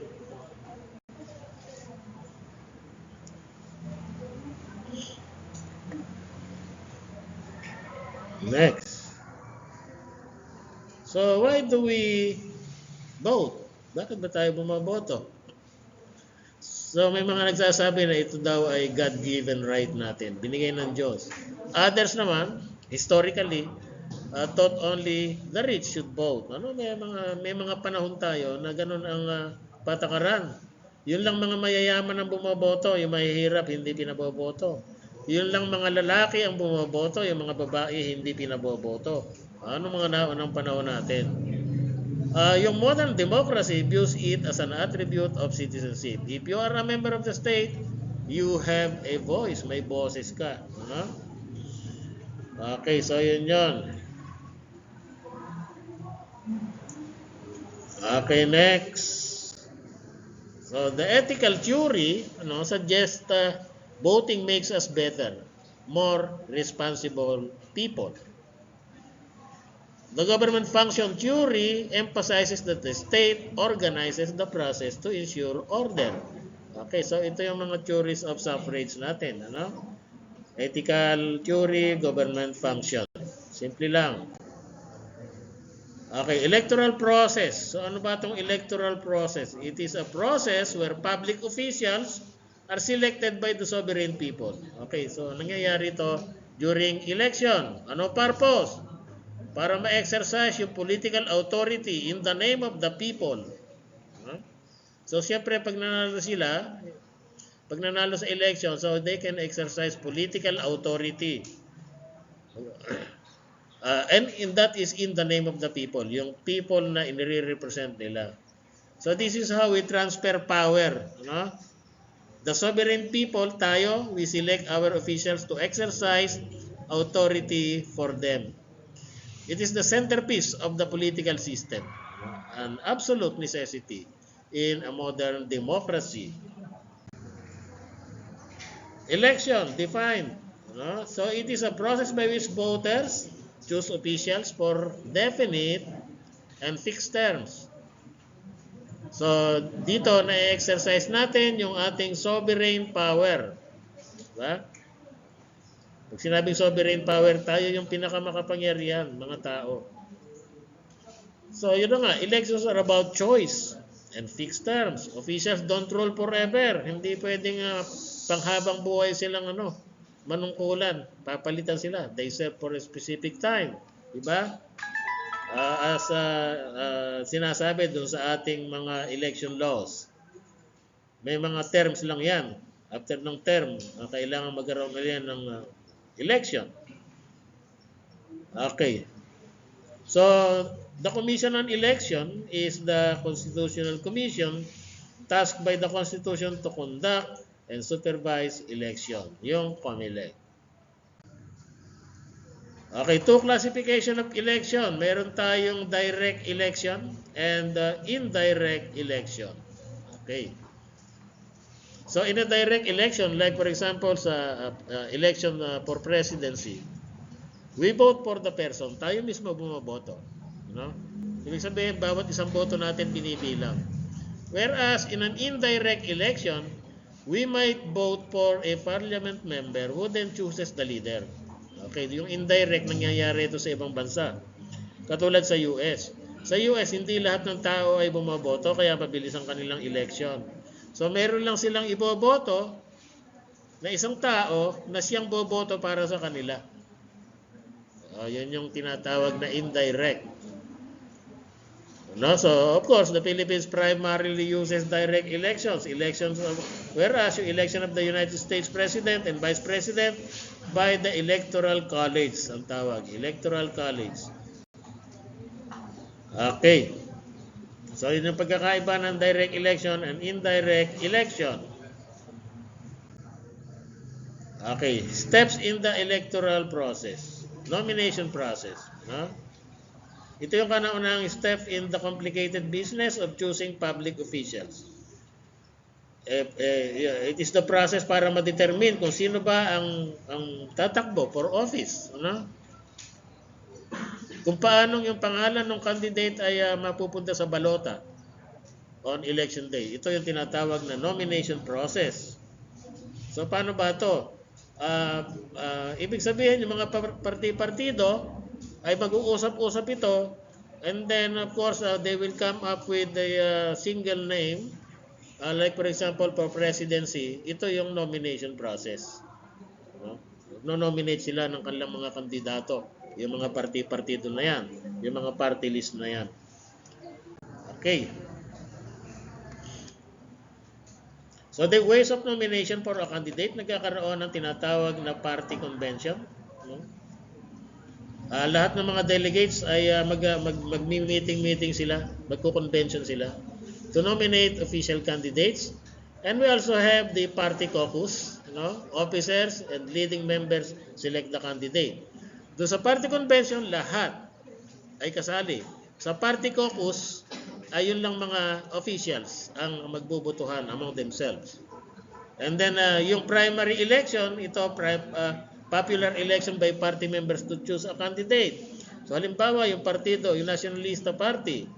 Next. So, why do we vote? Bakit ba tayo bumoboto? So, may mga nagsasabi na ito daw ay God-given right natin. Binigay ng Diyos. Others naman, historically, thought only the rich should vote. May mga panahon tayo na ganun ang patakaran. Yun lang mga mayayaman ang bumoboto, yung mahihirap hindi pinaboboto. Yun lang mga lalaki ang bumoboto, yung mga babae hindi pinaboboto. Ano mga naunang panahon natin? Yung modern democracy views it as an attribute of citizenship. If you are a member of the state, you have a voice. May boses ka. Ano? Okay, so yun. Okay, next. So the ethical theory suggests voting makes us better, more responsible people. The government function theory emphasizes that the state organizes the process to ensure order. Okay, so ito yung mga theories of suffrage natin. Ethical theory, government function. Simple lang. Okay, electoral process. So ano ba itong electoral process? It is a process where public officials are selected by the sovereign people. Okay, so nangyayari ito during election. Ano purpose? Para ma-exercise yung political authority in the name of the people. So siyempre pag nanalo sa election, so they can exercise political authority. And that is in the name of the people, yung people na inire-represent nila. So this is how we transfer power. The sovereign people, tayo, we select our officials to exercise authority for them. It is the centerpiece of the political system, an absolute necessity in a modern democracy. Election, defined. So it is a process by which voters choose officials for definite and fixed terms. So dito na-exercise natin yung ating sovereign power. Diba? Pag sinabing sovereign power, tayo yung pinakamakapangyarihan, mga tao. So yun na nga, elections are about choice and fixed terms. Officials don't rule forever. Hindi pwedeng panghabang buhay silang manungkulan. Papalitan sila. They serve for a specific time. Diba? As sinasabi doon sa ating mga election laws, may mga terms lang yan. After ng term, kailangan magkaroon na yan ng election. Okay. So, the Commission on Election is the constitutional commission tasked by the Constitution to conduct and supervise election, yung COMELEC. Okay, two classification of election. Meron tayong direct election and indirect election. Okay. So in a direct election, like for example sa election for presidency, we vote for the person. Tayo mismo bumoboto. Ibig sabihin, bawat isang boto natin binibilang. Whereas in an indirect election, we might vote for a parliament member who then chooses the leader. Okay, yung indirect nangyayari ito sa ibang bansa. Katulad sa US. Sa US, hindi lahat ng tao ay bumoboto kaya mabilis ang kanilang election. So meron lang silang iboboto na isang tao na siyang boboto para sa kanila. Yun yung tinatawag na indirect. So, of course, the Philippines primarily uses direct elections. Whereas yung election of the United States President and Vice President by the Electoral College, ang tawag, Electoral College. Okay. So, yun yung pagkakaiba ng direct election and indirect election. Okay. Steps in the electoral process. Nomination process. Ito yung kanaunahang step in the complicated business of choosing public officials. It is the process para ma-determine kung sino ba ang tatakbo for office. Kung paano yung pangalan ng candidate ay mapupunta sa balota on election day. Ito yung tinatawag na nomination process. So paano ba ito? Ibig sabihin yung mga parti-partido ay mag-uusap-usap ito, and then of course they will come up with a single name, like for example for presidency. Ito yung nomination process. No-nominate sila ng kanilang mga kandidato, yung mga parti-partido na yan, yung mga party list na yan. Okay. So the ways of nomination for a candidate, nagkakaroon ng tinatawag na party convention. No? Lahat ng mga delegates ay mag-meeting sila, magko-convention sila to nominate official candidates. And we also have the party caucus, officers and leading members select the candidate. Doon sa party convention, lahat ay kasali. Sa party caucus, ay yun lang mga officials ang magbubutuhan among themselves. And then yung primary election, ito popular election by party members to choose a candidate. So halimbawa, yung partido, yung Nacionalista Party.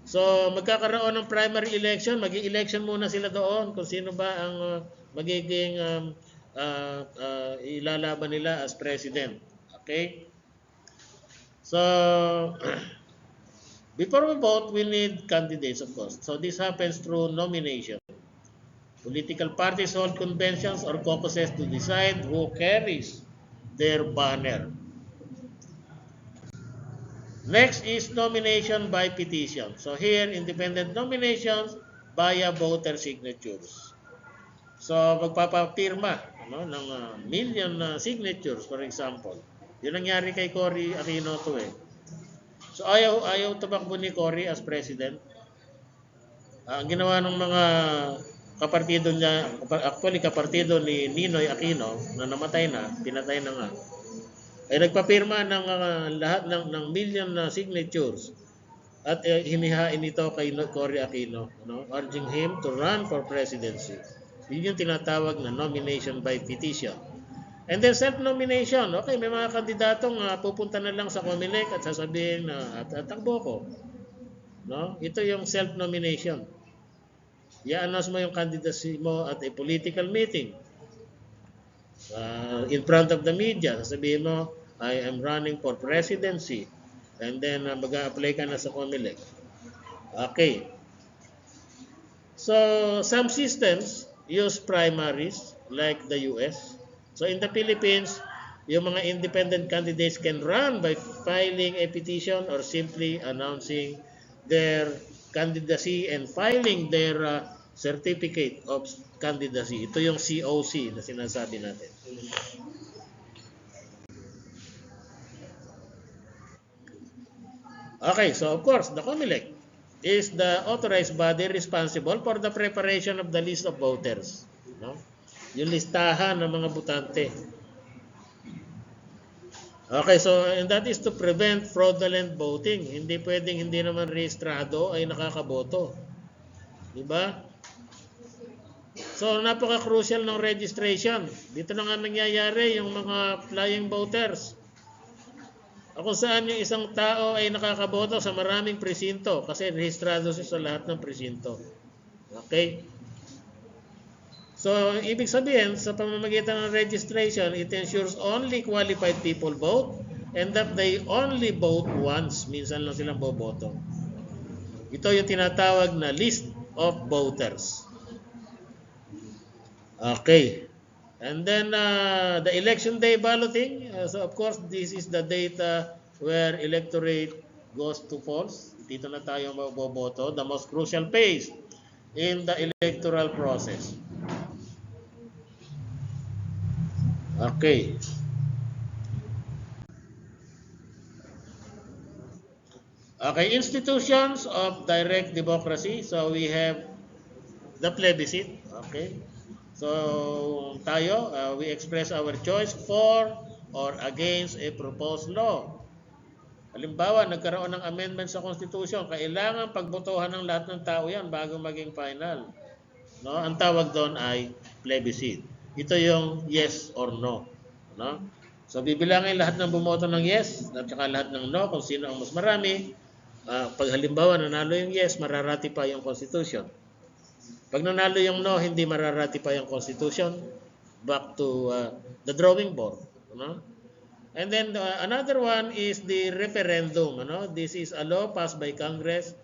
So magkakaroon ng primary election, mag-i-election muna sila doon kung sino ba ang magiging ilalaban nila as president. Okay? So before we vote, we need candidates, of course. So this happens through nomination. Political parties hold conventions or caucuses to decide who carries their banner. Next is nomination by petition. So here, independent nominations via voter signatures. So magpapapirma ng million signatures, for example. Yun nangyari kay Cory Aquino to eh. So ayaw tumakbo ni Cory as president. Ang ginawa ng mga kapartido niya, actually kapartido ni Ninoy Aquino na namatay na, pinatay na nga, ay nagpapirma ng lahat ng million na signatures at hinihain ito kay Cory Aquino, urging him to run for presidency. Yun yung tinatawag na nomination by petition. And then self-nomination. Okay, may mga kandidatong pupunta na lang sa COMELEC at sasabihin na takbo ko. Ito yung self-nomination. I-announce mo yung candidacy mo at a political meeting. In front of the media, sasabihin mo, I am running for presidency. And then mag-a-apply ka na sa COMELEC. Okay. So, some systems use primaries like the US. So, in the Philippines, yung mga independent candidates can run by filing a petition or simply announcing their candidacy and filing their certificate of candidacy. Ito yung COC na sinasabi natin. Okay, so of course, the COMELEC is the authorized body responsible for the preparation of the list of voters. Yung listahan ng mga botante. Okay, so and that is to prevent fraudulent voting. Hindi pwedeng hindi naman rehistrado ay nakakaboto. Diba? So, napaka-crucial ng registration. Dito na nga nangyayari yung mga flying voters. Kung saan yung isang tao ay nakakaboto sa maraming presinto kasi rehistrado siya sa lahat ng presinto. Okay? So, ibig sabihin, sa pamamagitan ng registration, it ensures only qualified people vote and that they only vote once. Minsan lang silang boboto. Ito yung tinatawag na list of voters. Okay. And then the election day balloting. So of course, this is the date where electorate goes to polls. Dito na tayo maboboto. The most crucial phase in the electoral process. Okay. Okay, institutions of direct democracy. So we have the plebiscite. Okay. So tayo, we express our choice for or against a proposed law. Halimbawa, nagkaroon ng amendment sa Constitution, kailangan pagbotohan ng lahat ng tao yan bago maging final. Ang tawag doon ay plebiscite. Ito yung yes or no. So bibilangin lahat ng bumoto ng yes at saka lahat ng no kung sino ang mas marami. Pag halimbawa nanalo yung yes, mararatify yung Constitution. Pag nanalo yung no, hindi mararatify yung Constitution. Back to the drawing board. And then another one is the referendum. This is a law passed by Congress.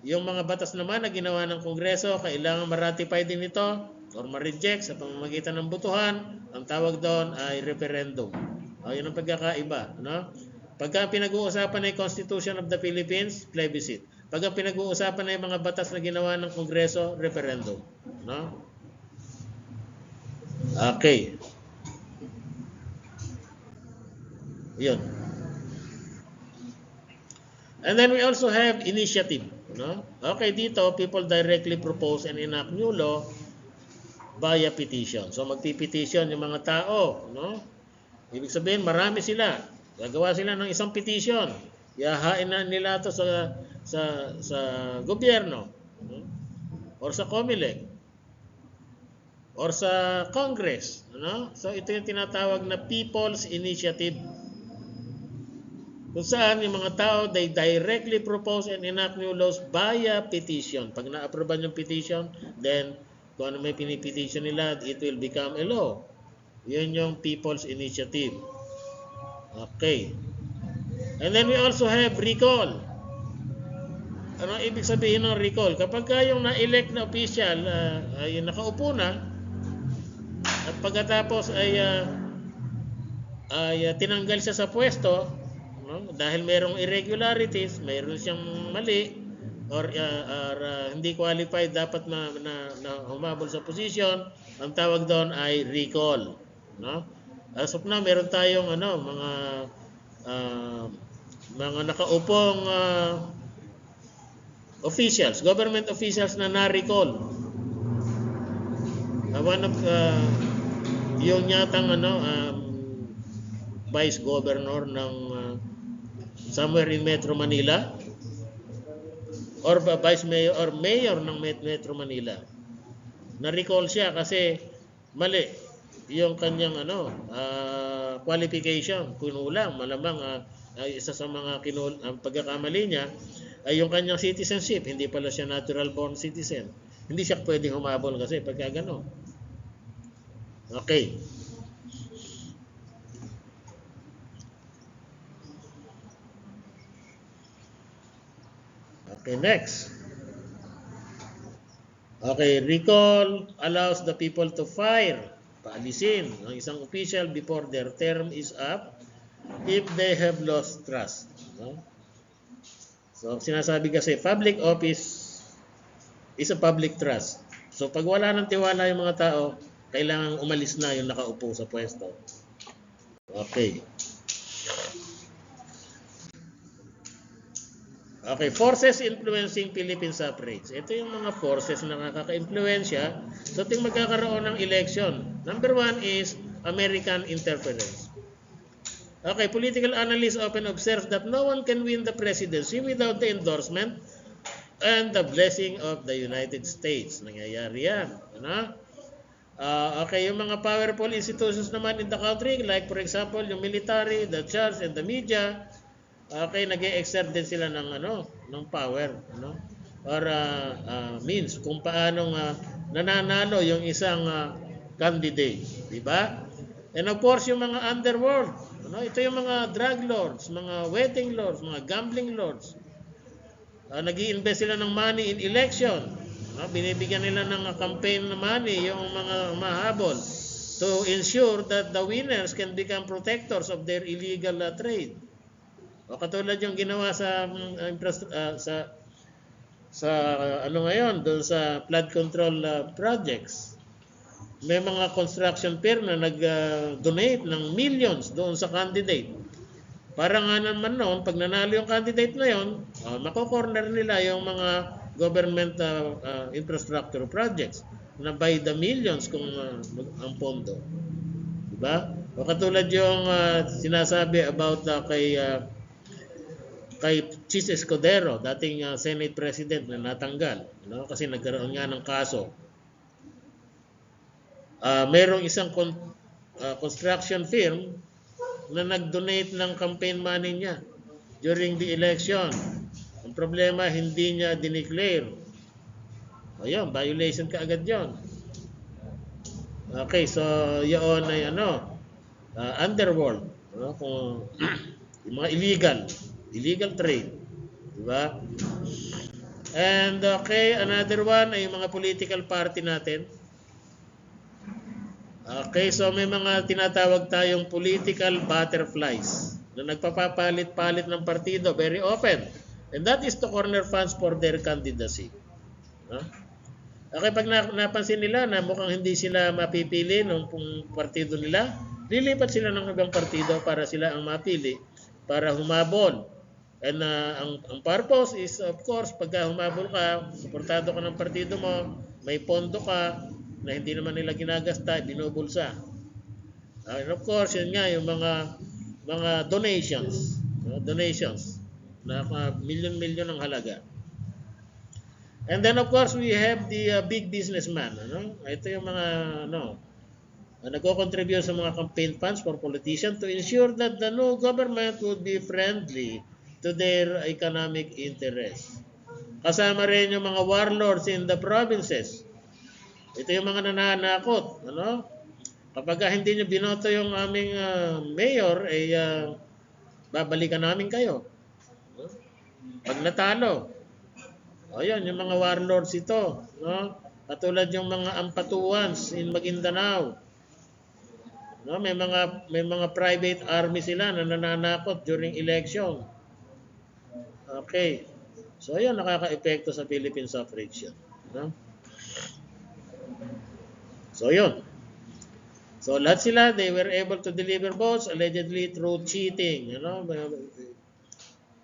Yung mga batas naman na ginawa ng Kongreso, kailangan ma-ratify din ito or ma-reject sa pamamagitan ng botohan. Ang tawag doon ay referendum. Yun ang pagkakaiba. Pagka pinag-uusapan ay Constitution of the Philippines, plebiscite. Pag ang pinag-uusapan na yung mga batas na ginawa ng Kongreso, referendum. No? Okay. Yun. And then we also have initiative. No? Okay, dito, people directly propose and enact new law via petition. So magpipetition yung mga tao. No? Ibig sabihin, marami sila. Gagawa sila ng isang petition. Yahain na nila ito sa gobyerno. No? Or sa COMELEC. Or sa Congress. Ano? So ito yung tinatawag na People's Initiative. Kung saan yung mga tao, they directly propose and enact new laws via petition. Pag na-approvean yung petition, then kung ano may pinipetition nila, it will become a law. Yun yung People's Initiative. Okay. And then we also have recall. Ano ibig sabihin ng recall? Kapag yung na-elect na official ay nakaupo na, at pagkatapos ay tinanggal siya sa pwesto, no? Dahil merong irregularities, mayroon siyang mali, or hindi qualified dapat na humabol sa position, ang tawag doon ay recall. No? As of now, meron tayong mga nakaupong officials, government officials na na-recall. One of yung yatang vice governor ng somewhere in Metro Manila, or vice mayor or mayor ng Metro Manila. Na-recall siya kasi mali yung kanyang qualification, kunulang, malamang isa sa mga pagkakamali niya ay yung kanyang citizenship, hindi pala siya natural born citizen. Hindi siya pwedeng humabol kasi pagka gano'n. Okay. Okay, next. Okay, recall allows the people to fire, paalisin ang isang official before their term is up if they have lost trust. No? So, sinasabi kasi, public office is a public trust. So, pag wala ng tiwala yung mga tao, kailangan umalis na yung nakaupo sa pwesto. Okay. Okay, forces influencing Philippine suffrage. Ito yung mga forces na nakaka-influensya sa ating magkakaroon ng election. Number one is American interference. Okay, political analysts often observe that no one can win the presidency without the endorsement and the blessing of the United States. Nangyayari yan. Ano? Okay, yung mga powerful institutions naman in the country, like for example, yung military, the church, and the media, okay, nag-e-exert din sila ng ng power, or means kung paano nananalo yung isang candidate, di ba? And of course, yung mga underworld, ito yung mga drug lords, mga wedding lords, mga gambling lords. Nag-i-invest sila ng money in election. Binibigyan nila ng campaign na money yung mga mahabol to ensure that the winners can become protectors of their illegal trade. O katulad yung ginawa sa ngayon doon sa flood control projects. May mga construction firm na nag-donate ng millions doon sa candidate. Para nga naman noon, pag nanalo yung candidate na yon, mako-corner nila yung mga government infrastructure projects na by the millions kung ang pondo. Diba? O katulad yung sinasabi about kay Chis Escudero, dating Senate President na natanggal, kasi nagkaroon nga ng kaso. Merong isang construction firm na nag-donate ng campaign money niya during the election. Ang problema, hindi niya dineclare. Ayun, violation ka agad yun. Okay, so yun ay underworld. Kung yung mga illegal trade. Diba? And okay, another one ay yung mga political party natin. Okay, so may mga tinatawag tayong political butterflies na nagpapapalit-palit ng partido very often. And that is to corner funds for their candidacy. No? Okay, pag napansin nila na mukhang hindi sila mapipili ng partido nila, lilipat sila ng ibang partido para sila ang mapili para humabol. And ang purpose is, of course, pagka humabol ka, suportado ka ng partido mo, may pondo ka na hindi naman nila ginagasta, binubulsa. And of course, yun nga, yung mga donations, donations na milyon-milyon ang halaga. And then of course, we have the big businessman. Ito yung mga nagko-contribute sa mga campaign funds for politicians to ensure that the new government would be friendly to their economic interests. Kasama rin yung mga warlords in the provinces. Ito yung mga nananakot. Kapag hindi nyo binoto yung aming mayor, babalikan namin kayo. Pag natalo. Ayan, yung mga warlords ito. Katulad yung mga ampatuans in Maguindanao. May mga private army sila na nananakot during election. Okay. So, ayan, nakaka-epekto sa Philippine suffrage yan. So, yun. So, lahat sila, they were able to deliver votes allegedly through cheating,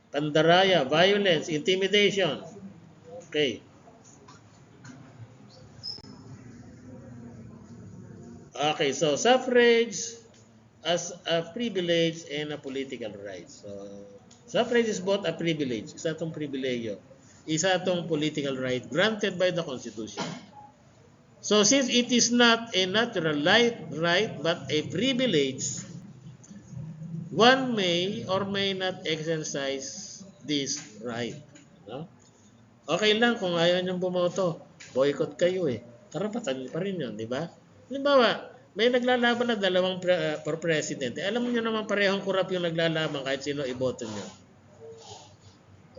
pandaraya, violence, intimidation. Okay. Okay, so suffrage as a privilege and a political right. So, suffrage is both a privilege, isa itong pribileyo, isa itong political right granted by the Constitution. So, since it is not a natural right but a privilege, one may or may not exercise this right. Okay lang kung ayaw niyong bumoto, boycott kayo Karapatan pa rin yun, di ba? Halimbawa, may naglalaban na dalawang for president. Alam niyo naman parehong kurap yung naglalaban kahit sino iboto niyo.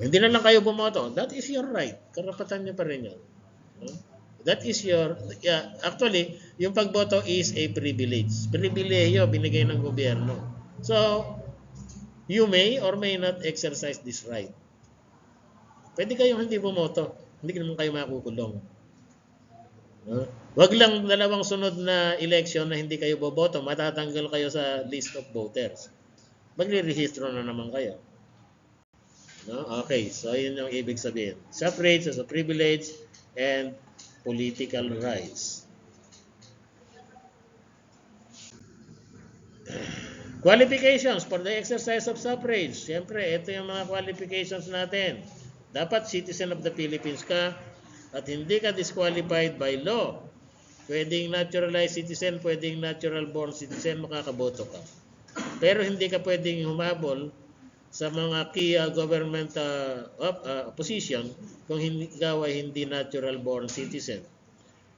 Hindi na lang kayo bumoto. That is your right. Karapatan niyo pa rin yun. That is your, actually, yung pagboto is a privilege. Pribileyo binigay ng gobyerno. So, you may or may not exercise this right. Pwede kayong hindi bumoto. Hindi naman kayo makukulong. Wag lang dalawang sunod na election na hindi kayo boboto, matatanggal kayo sa list of voters. Magre-rehistro na naman kayo. Okay, so yun yung ibig sabihin. Suffrage as a privilege and political rights. Qualifications for the exercise of suffrage. Siyempre, ito yung mga qualifications natin. Dapat citizen of the Philippines ka at hindi ka disqualified by law. Pwedeng naturalized citizen, pwedeng natural born citizen, makakaboto ka. Pero hindi ka pwedeng humabol sa mga key government position kung ikaw ay hindi natural born citizen.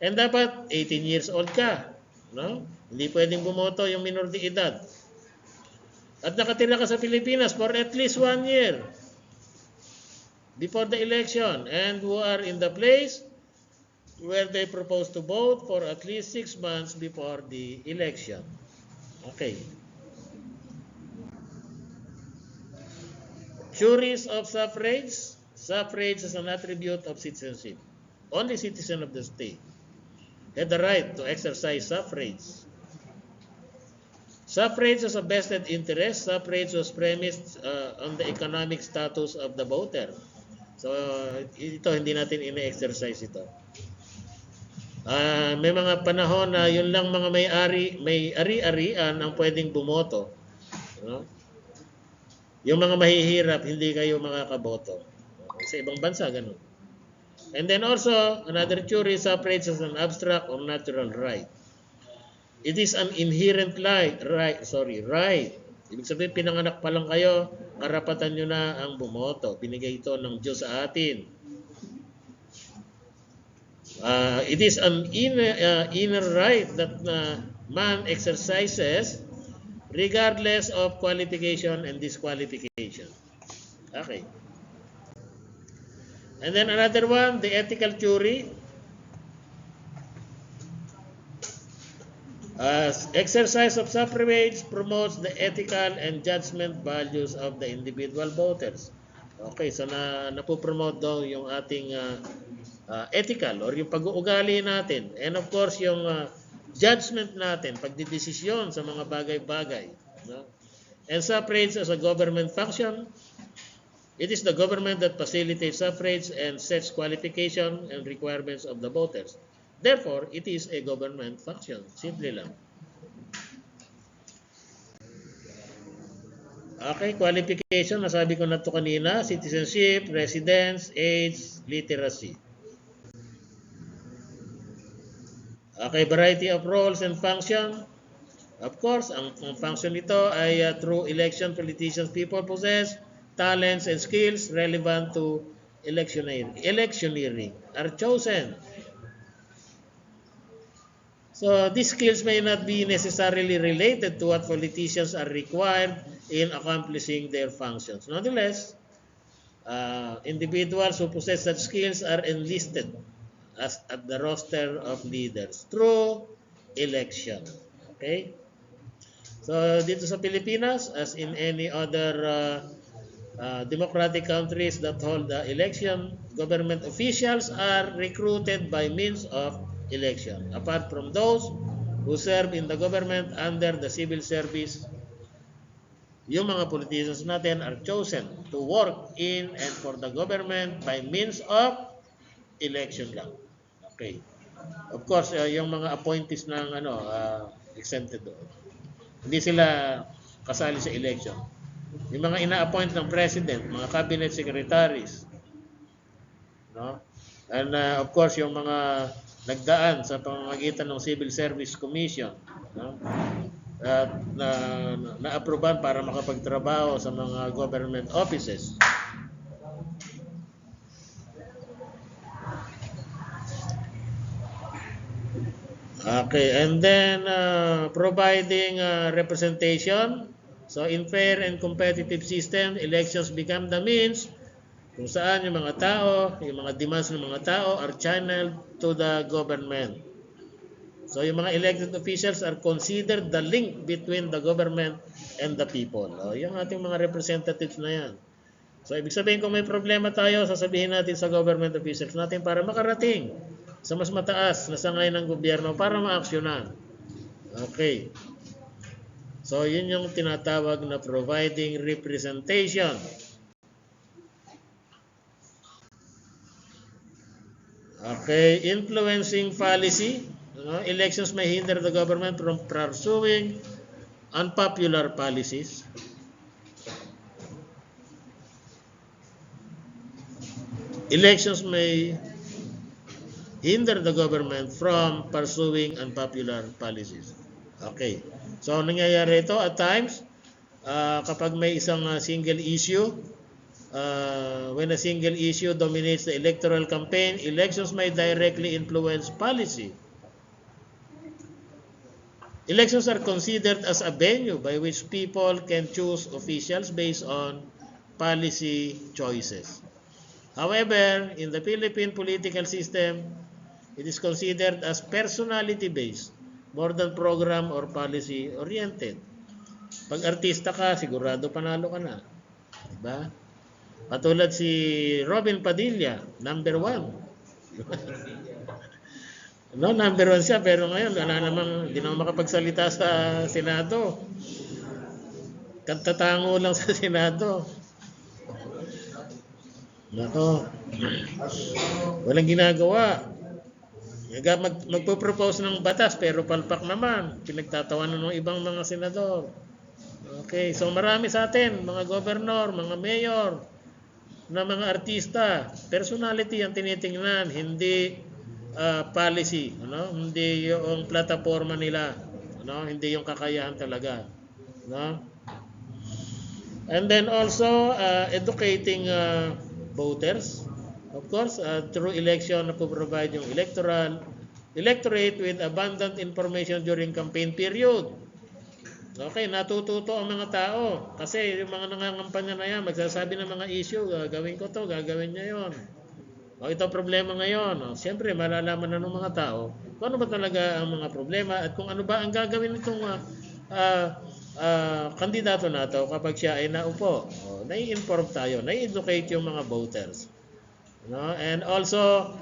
And dapat 18 years old ka. Hindi pwedeng bumoto yung minor de edad. At nakatira ka sa Pilipinas for at least 1 year before the election and who are in the place where they propose to vote for at least 6 months before the election. Okay. Juries of suffrage. Suffrage is an attribute of citizenship. Only citizen of the state had the right to exercise suffrage. Suffrage is a vested interest. Suffrage was premised on the economic status of the voter. So, ito, hindi natin ina-exercise ito. May mga panahon na yun lang mga may ari-arian ang pwedeng bumoto. Yung mga mahihirap, hindi kayo makakaboto. Sa ibang bansa, ganun. And then also, another theory, suffrage is an abstract or natural right. It is an inherent right. Ibig sabihin, pinanganak pa lang kayo, karapatan nyo na ang bumoto. Binigay ito ng Diyos sa atin. It is an inner right that man exercises regardless of qualification and disqualification. Okay. And then another one, the ethical theory. Exercise of suffrage promotes the ethical and judgment values of the individual voters. Okay, so napopromote daw yung ating ethical or yung pag-uugali natin. And of course, yung judgment natin, pagdidesisyon sa mga bagay-bagay. No? And suffrage as a government function, it is the government that facilitates suffrage and sets qualification and requirements of the voters. Therefore, it is a government function. Simple lang. Okay, qualification, nasabi ko na ito kanina, citizenship, residence, age, literacy. Okay, variety of roles and function. Of course, ang function nito ay through election, politicians, people possess talents and skills relevant to electioneering are chosen. So these skills may not be necessarily related to what politicians are required in accomplishing their functions. Nonetheless, individuals who possess such skills are enlisted as at the roster of leaders through election. Okay? So dito sa Pilipinas, as in any other democratic countries that hold the election, government officials are recruited by means of election. Apart from those who serve in the government under the civil service, yung mga politicians natin are chosen to work in and for the government by means of election lang. Okay. Of course, yung mga appointees ng exempted doon. Hindi sila kasali sa election. Yung mga ina-appoint ng president, mga cabinet secretaries, no? And of course, yung mga nagdaan sa pamamagitan ng Civil Service Commission, no? At na-aproban para makapagtrabaho sa mga government offices. Okay, and then providing representation. So in fair and competitive system, elections become the means kung saan yung mga tao, yung mga demands ng mga tao are channeled to the government. So yung mga elected officials are considered the link between the government and the people. Yung ating mga representatives na yan. So ibig sabihin kung may problema tayo, sasabihin natin sa government officials natin para makarating sa mas mataas na sangay ng gobyerno para maaksyonan. Okay. So yun yung tinatawag na providing representation. Okay, influencing policy. Elections may hinder the government from pursuing unpopular policies. Elections may hinder the government from pursuing unpopular policies. Okay. So, nangyayari ito at times, kapag may isang single issue, when a single issue dominates the electoral campaign, elections may directly influence policy. Elections are considered as a venue by which people can choose officials based on policy choices. However, in the Philippine political system, it is considered as personality-based more than program or policy-oriented. Pag artista ka, sigurado panalo ka na. Diba? Katulad si Robin Padilla, number 1. No, number 1 siya, pero ngayon wala namang, hindi naman makapagsalita sa Senado. Katatango lang sa Senado. Nako. Walang ginagawa. Magpo-propose ng batas pero palpak naman. Pinagtatawanan ng ibang mga senador. Okay, so marami sa atin, mga gobernador, mga mayor, na mga artista, personality ang tinitingnan, hindi policy, hindi yung plataforma nila, hindi yung kakayahan talaga, And then also educating voters, of course, through election na provide yung electorate with abundant information during campaign period. Okay, natututo ang mga tao kasi yung mga nangangampanya na yan, magsasabi ng mga issue, gagawin ko to, gagawin niya yon. Ito problema ngayon. Siyempre, malalaman na ng mga tao kung ano ba talaga ang mga problema at kung ano ba ang gagawin nitong kandidato nato kapag siya ay naupo. Nai-inform tayo, nai-educate yung mga voters. And also,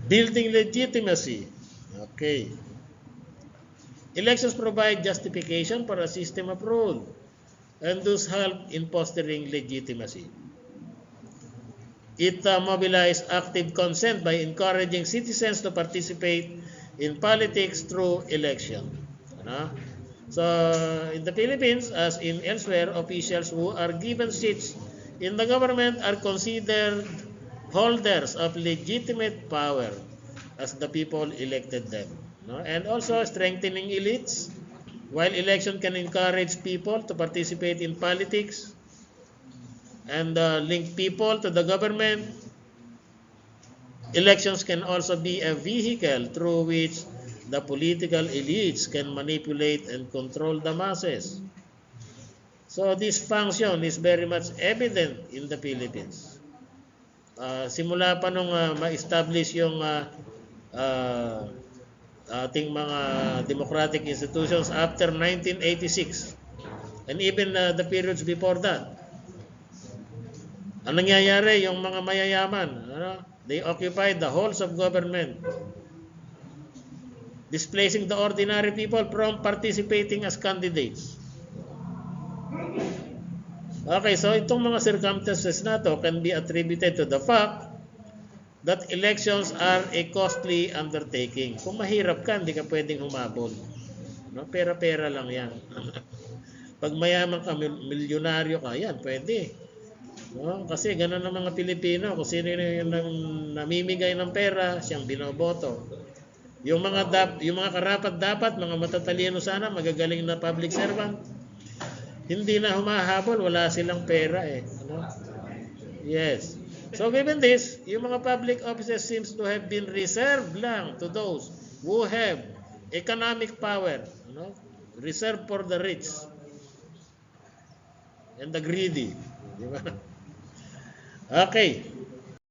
building legitimacy. Okay. Elections provide justification for a system of rule and thus help in fostering legitimacy. It mobilizes active consent by encouraging citizens to participate in politics through election. So, in the Philippines, as in elsewhere, officials who are given seats in the government are considered holders of legitimate power as the people elected them. And also strengthening elites. While election can encourage people to participate in politics and link people to the government, elections can also be a vehicle through which the political elites can manipulate and control the masses. So this function is very much evident in the Philippines. Simula pa nung ma-establish yung ating mga democratic institutions after 1986 and even the periods before that. Ang nangyayari, yung mga mayayaman, they occupy the halls of government, displacing the ordinary people from participating as candidates. Okay, so itong mga circumstances na to can be attributed to the fact that elections are a costly undertaking. Kung mahirap ka, hindi ka pwedeng humabol. Pera-pera lang yan. Pag mayaman ka, milyonaryo ka, yan, pwede. Kasi gano'n ang mga Pilipino. Kung sino yung namimigay ng pera, siyang binoboto. Yung mga karapat-dapat, mga matatalino sana, magagaling na public servant, hindi na humahabol, wala silang pera eh. Yes. So given this, yung mga public offices seems to have been reserved lang to those who have economic power, reserved for the rich and the greedy. Di ba? Okay.